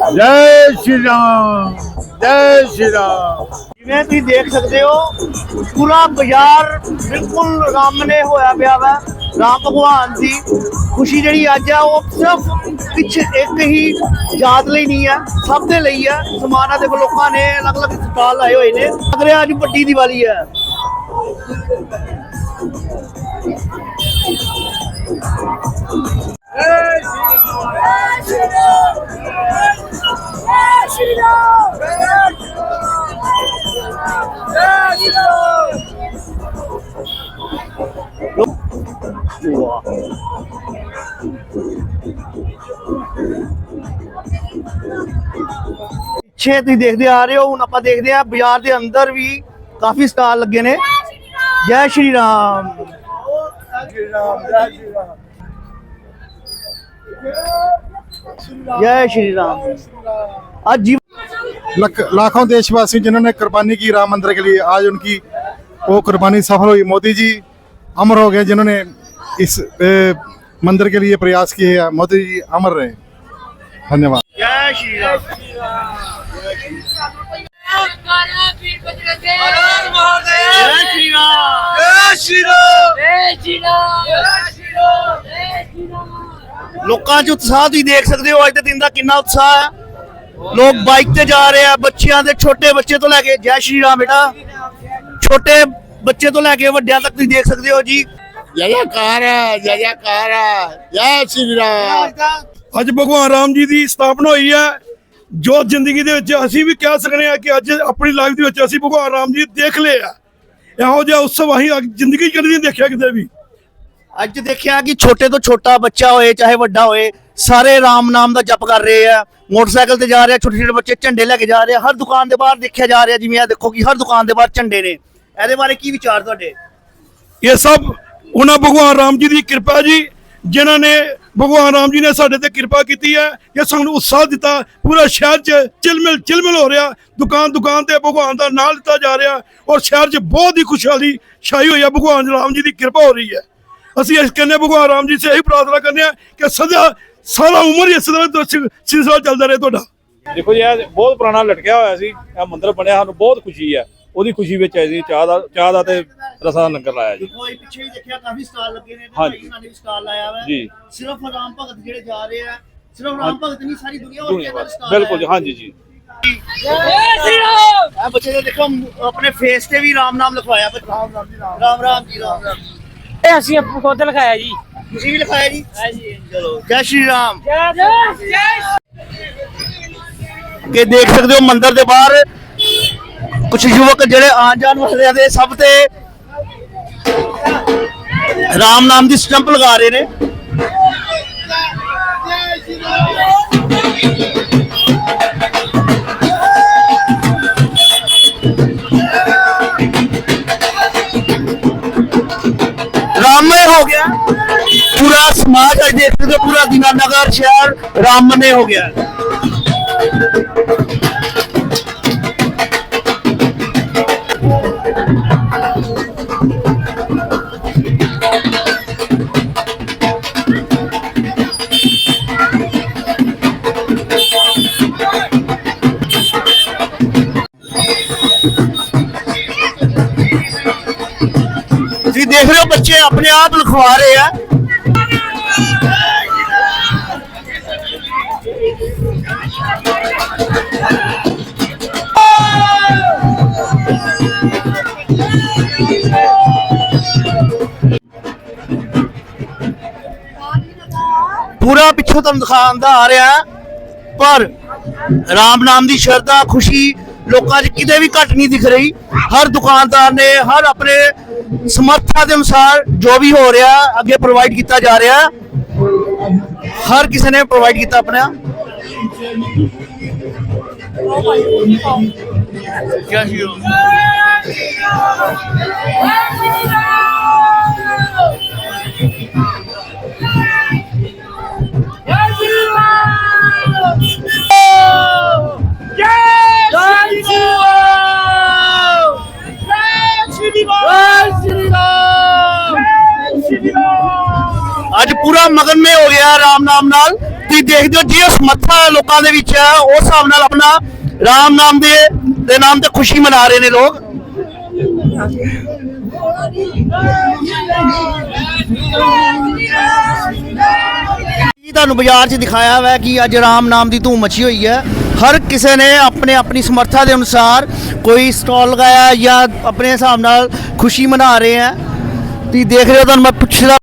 जय श्री राम, जय श्री राम। जिवें तुसीं देख सकते हो पूरा बाजार बिल्कुल रामने होया पिया वा। राम भगवान की खुशी जी अज है वो सिर्फ पिछ एक ही जात ਲਈ नहीं है, सब दे ਲਈ है। समाना देखो लोगों ने अलग अलग स्टॉल लाए हुए ने। लग रहा अज बड़ी दिवाली है। ਪਿੱਛੇ ਤੁਸੀਂ ਦੇਖਦੇ ਆ ਰਹੇ ਹੋ, ਹੁਣ ਆਪਾਂ ਦੇਖਦੇ ਆ ਬਾਜ਼ਾਰ ਦੇ ਅੰਦਰ ਵੀ ਕਾਫੀ ਸਟਾਲ ਲੱਗੇ ਨੇ। ਜੈ ਸ਼੍ਰੀ ਰਾਮ, जय श्री राम। आज लाखों देशवासी जिन्होंने कुर्बानी की राम मंदिर के लिए, आज उनकी वो कुर्बानी सफल हुई। मोदी जी अमर हो गए, जिन्होंने इस मंदिर के लिए प्रयास किए हैं। मोदी जी अमर रहे। धन्यवाद। जय श्री राम। जय श्री राम, जय श्री राम। ਲੋਕਾਂ 'ਚ ਉਤਸ਼ਾਹ ਤੁਸੀਂ ਦੇਖ ਸਕਦੇ ਹੋ। ਅੱਜ ਦੇ ਦਿਨ ਦਾ ਕਿੰਨਾ ਉਤਸ਼ਾਹ ਹੈ। ਲੋਕ ਬਾਈਕ ਤੇ ਜਾ ਰਹੇ ਆ, ਬੱਚਿਆਂ ਦੇ ਛੋਟੇ ਬੱਚੇ ਤੋਂ ਲੈ ਕੇ, ਜੈ ਸ਼੍ਰੀ ਰਾਮ ਬੇਟਾ, ਛੋਟੇ ਬੱਚੇ ਤੋਂ ਲੈ ਕੇ ਵੱਡਿਆਂ ਤੱਕ ਤੁਸੀਂ ਦੇਖ ਸਕਦੇ ਹੋ ਜੀ। जय जयकार, जय जयकार, जय श्री राम। ਅੱਜ ਭਗਵਾਨ ਰਾਮ ਜੀ ਦੀ ਸਥਾਪਨਾ ਹੋਈ ਹੈ, ਜੋ ਜ਼ਿੰਦਗੀ ਦੇ ਵਿੱਚ ਅਸੀਂ ਵੀ ਕਹਿ ਸਕਦੇ ਹਾਂ ਕਿ ਅੱਜ ਆਪਣੀ ਲਾਈਫ ਦੇ ਵਿੱਚ ਅਸੀਂ ਭਗਵਾਨ ਰਾਮ ਜੀ ਦੇਖ ਲਏ ਆ। ਇਹੋ ਜਿਹਾ ਉਤਸਵ ਅਸੀਂ ਜ਼ਿੰਦਗੀ 'ਚ ਕਦੇ ਨਹੀਂ ਦੇਖਿਆ ਕਿਤੇ ਵੀ। ਅੱਜ ਦੇਖਿਆ ਕਿ ਛੋਟੇ ਤੋਂ ਛੋਟਾ ਬੱਚਾ ਹੋਏ ਚਾਹੇ ਵੱਡਾ ਹੋਏ, ਸਾਰੇ ਰਾਮ ਨਾਮ ਦਾ ਜਪ ਕਰ ਰਹੇ ਆ। ਮੋਟਰਸਾਈਕਲ ਤੇ ਜਾ ਰਹੇ ਆ, ਛੋਟੇ ਛੋਟੇ ਬੱਚੇ ਝੰਡੇ ਲੈ ਕੇ ਜਾ ਰਹੇ ਆ। ਹਰ ਦੁਕਾਨ ਦੇ ਬਾਹਰ ਦੇਖਿਆ ਜਾ ਰਿਹਾ, ਜਿਵੇਂ ਆ ਦੇਖੋ ਕਿ ਹਰ ਦੁਕਾਨ ਦੇ ਬਾਹਰ ਝੰਡੇ ਨੇ। ਇਹਦੇ ਬਾਰੇ ਕੀ ਵਿਚਾਰ ਤੁਹਾਡੇ? ਇਹ ਸਭ ਉਹਨਾਂ ਭਗਵਾਨ ਰਾਮ ਜੀ ਦੀ ਕਿਰਪਾ ਜੀ, ਜਿਨ੍ਹਾਂ ਨੇ ਭਗਵਾਨ ਰਾਮ ਜੀ ਨੇ ਸਾਡੇ ਤੇ ਕਿਰਪਾ ਕੀਤੀ ਹੈ ਕਿ ਸਾਨੂੰ ਉਤਸ਼ਾਹ ਦਿੱਤਾ। ਪੂਰਾ ਸ਼ਹਿਰ 'ਚ ਚਿਲਮਿਲ ਹੋ ਰਿਹਾ, ਦੁਕਾਨ ਤੇ ਭਗਵਾਨ ਦਾ ਨਾਮ ਲਿੱਤਾ ਜਾ ਰਿਹਾ ਔਰ ਸ਼ਹਿਰ 'ਚ ਬਹੁਤ ਹੀ ਖੁਸ਼ਹਾਲੀ ਛਾਈ ਹੋਈ ਹੈ। ਭਗਵਾਨ ਰਾਮ ਜੀ ਦੀ ਕਿਰਪਾ ਹੋ ਰਹੀ ਹੈ। ਅਸੀਂ ਇਸ ਕਹਿੰਦੇ ਭਗਵਾਨ ਰਾਮ ਜੀ ਸੇ ਇਹੀ ਪ੍ਰਾਰਥਨਾ ਕਰਨੇ ਆ ਕਿ ਸਦਾ ਸਾਰਾ ਉਮਰ ਇਸ ਤਰ੍ਹਾਂ ਸਿਲਸਿਲਾ ਚੱਲਦਾ ਰਹੇ ਤੁਹਾਡਾ। ਦੇਖੋ ਜੀ, ਇਹ ਬਹੁਤ ਪੁਰਾਣਾ ਲਟਕਿਆ ਹੋਇਆ ਸੀ, ਇਹ ਮੰਦਿਰ ਬਣਿਆ, ਸਾਨੂੰ ਬਹੁਤ ਖੁਸ਼ੀ ਹੈ। ਉਹਦੀ ਖੁਸ਼ੀ ਵਿੱਚ ਆਏ ਸੀ। ਚਾਹ ਦਾ ਤੇ ਰਸਾਂ ਦਾ ਲੰਗਰ ਲਾਇਆ ਜੀ। ਦੇਖੋ ਇਹ ਪਿੱਛੇ ਵੀ ਦੇਖਿਆ ਕਾਫੀ ਸਟਾਲ ਲੱਗੇ ਨੇ, ਹਾਂਜੀ। ਭਾਈ ਨੇ ਵੀ ਸਟਾਲ ਲਾਇਆ ਵਾ ਜੀ। ਸਿਰਫ ਰਾਮ ਭਗਤ ਜਿਹੜੇ ਜਾ ਰਹੇ ਆ, ਸਿਰਫ ਰਾਮ ਭਗਤ ਨਹੀਂ, ਸਾਰੀ ਦੁਨੀਆ ਹੋਰ ਕੇ ਅੰਦਰ ਸਟਾਲ। ਬਿਲਕੁਲ ਜੀ, ਹਾਂਜੀ ਜੀ। ਇਹ ਬੱਚੇ ਨੇ ਦੇਖੋ ਆਪਣੇ ਫੇਸ ਤੇ ਵੀ ਰਾਮ ਨਾਮ ਲਿਖਵਾਇਆ। ਰਾਮ ਰਾਮ ਜੀ, ਰਾਮ ਰਾਮ ਜੀ, ਰਾਮ ਰਾਮ। ਇਹ ਅਸੀਂ ਖੁਦ ਲਿਖਾਇਆ ਜੀ। ਤੁਸੀਂ ਵੀ ਲਿਖਾਇਆ ਜੀ? ਹਾਂਜੀ। ਚਲੋ, ਜੈ ਸ਼੍ਰੀ ਰਾਮ। ਕਿ ਦੇਖ ਸਕਦੇ ਹੋ ਮੰਦਿਰ ਦੇ ਬਾਹਰ ਕੁਝ ਯੁਵਕ ਜਿਹੜੇ ਆਉਣ ਜਾਣ ਵਾਲਿਆਂ ਦੇ ਸਭ ਤੇ ਰਾਮ ਨਾਮ ਦੀ ਸਟੰਪ ਲਗਾ ਰਹੇ ਨੇ। समाज आज देख सकते हो पूरा दीनानगर शहर राममय हो गया है। ਤੁਸੀਂ ਦੇਖ ਰਹੇ ਹੋ ਬੱਚੇ ਆਪਣੇ ਆਪ ਲਿਖਵਾ ਰਹੇ ਆ। ਪੂਰਾ ਪਿੱਛੋਂ ਤੁਹਾਨੂੰ ਦਿਖਾਉਂਦਾ ਆ ਰਿਹਾ, ਪਰ ਰਾਮ ਨਾਮ ਦੀ ਸ਼ਰਧਾ ਖੁਸ਼ੀ ਲੋਕਾਂ 'ਚ ਕਿਤੇ ਵੀ ਘੱਟ ਨਹੀਂ ਦਿਖ ਰਹੀ। ਹਰ ਦੁਕਾਨਦਾਰ ਨੇ ਹਰ ਆਪਣੇ ਸਮਰੱਥਾ ਦੇ ਅਨੁਸਾਰ ਜੋ ਵੀ ਹੋ ਰਿਹਾ ਅੱਗੇ ਪ੍ਰੋਵਾਈਡ ਕੀਤਾ ਜਾ ਰਿਹਾ, ਹਰ ਕਿਸੇ ਨੇ ਪ੍ਰੋਵਾਈਡ ਕੀਤਾ ਆਪਣਾ। ਅੱਜ ਪੂਰਾ ਮਗਨਮय ਹੋ ਗਿਆ ਰਾਮ ਨਾਮ ਨਾਲ। ਤੁਸੀਂ ਦੇਖਦੇ ਹੋ ਜੀ ਸਮਰੱਥਾ ਲੋਕਾਂ ਦੇ ਵਿੱਚ ਹੈ, ਉਸ ਹਿਸਾਬ ਨਾਲ ਆਪਣਾ ਰਾਮ ਨਾਮ ਦੇ ਨਾਮ ਤੇ ਖੁਸ਼ੀ ਮਨਾ ਰਹੇ ਨੇ ਲੋਕ। ਤੁਹਾਨੂੰ ਬਾਜ਼ਾਰ 'ਚ ਦਿਖਾਇਆ ਹੋਇਆ ਕਿ ਅੱਜ ਰਾਮ ਨਾਮ ਦੀ ਧੂਮ ਮਚੀ ਹੋਈ ਹੈ। ਹਰ ਕਿਸੇ ਨੇ ਆਪਣੇ ਆਪਣੀ ਸਮਰੱਥਾ ਦੇ ਅਨੁਸਾਰ ਕੋਈ ਸਟਾਲ ਲਗਾਇਆ ਜਾਂ ਆਪਣੇ ਹਿਸਾਬ ਨਾਲ ਖੁਸ਼ੀ ਮਨਾ ਰਹੇ ਹੈ। ਤੁਸੀਂ ਦੇਖ ਰਹੇ ਹੋ, ਤੁਹਾਨੂੰ ਮੈਂ ਪੁੱਛਦਾ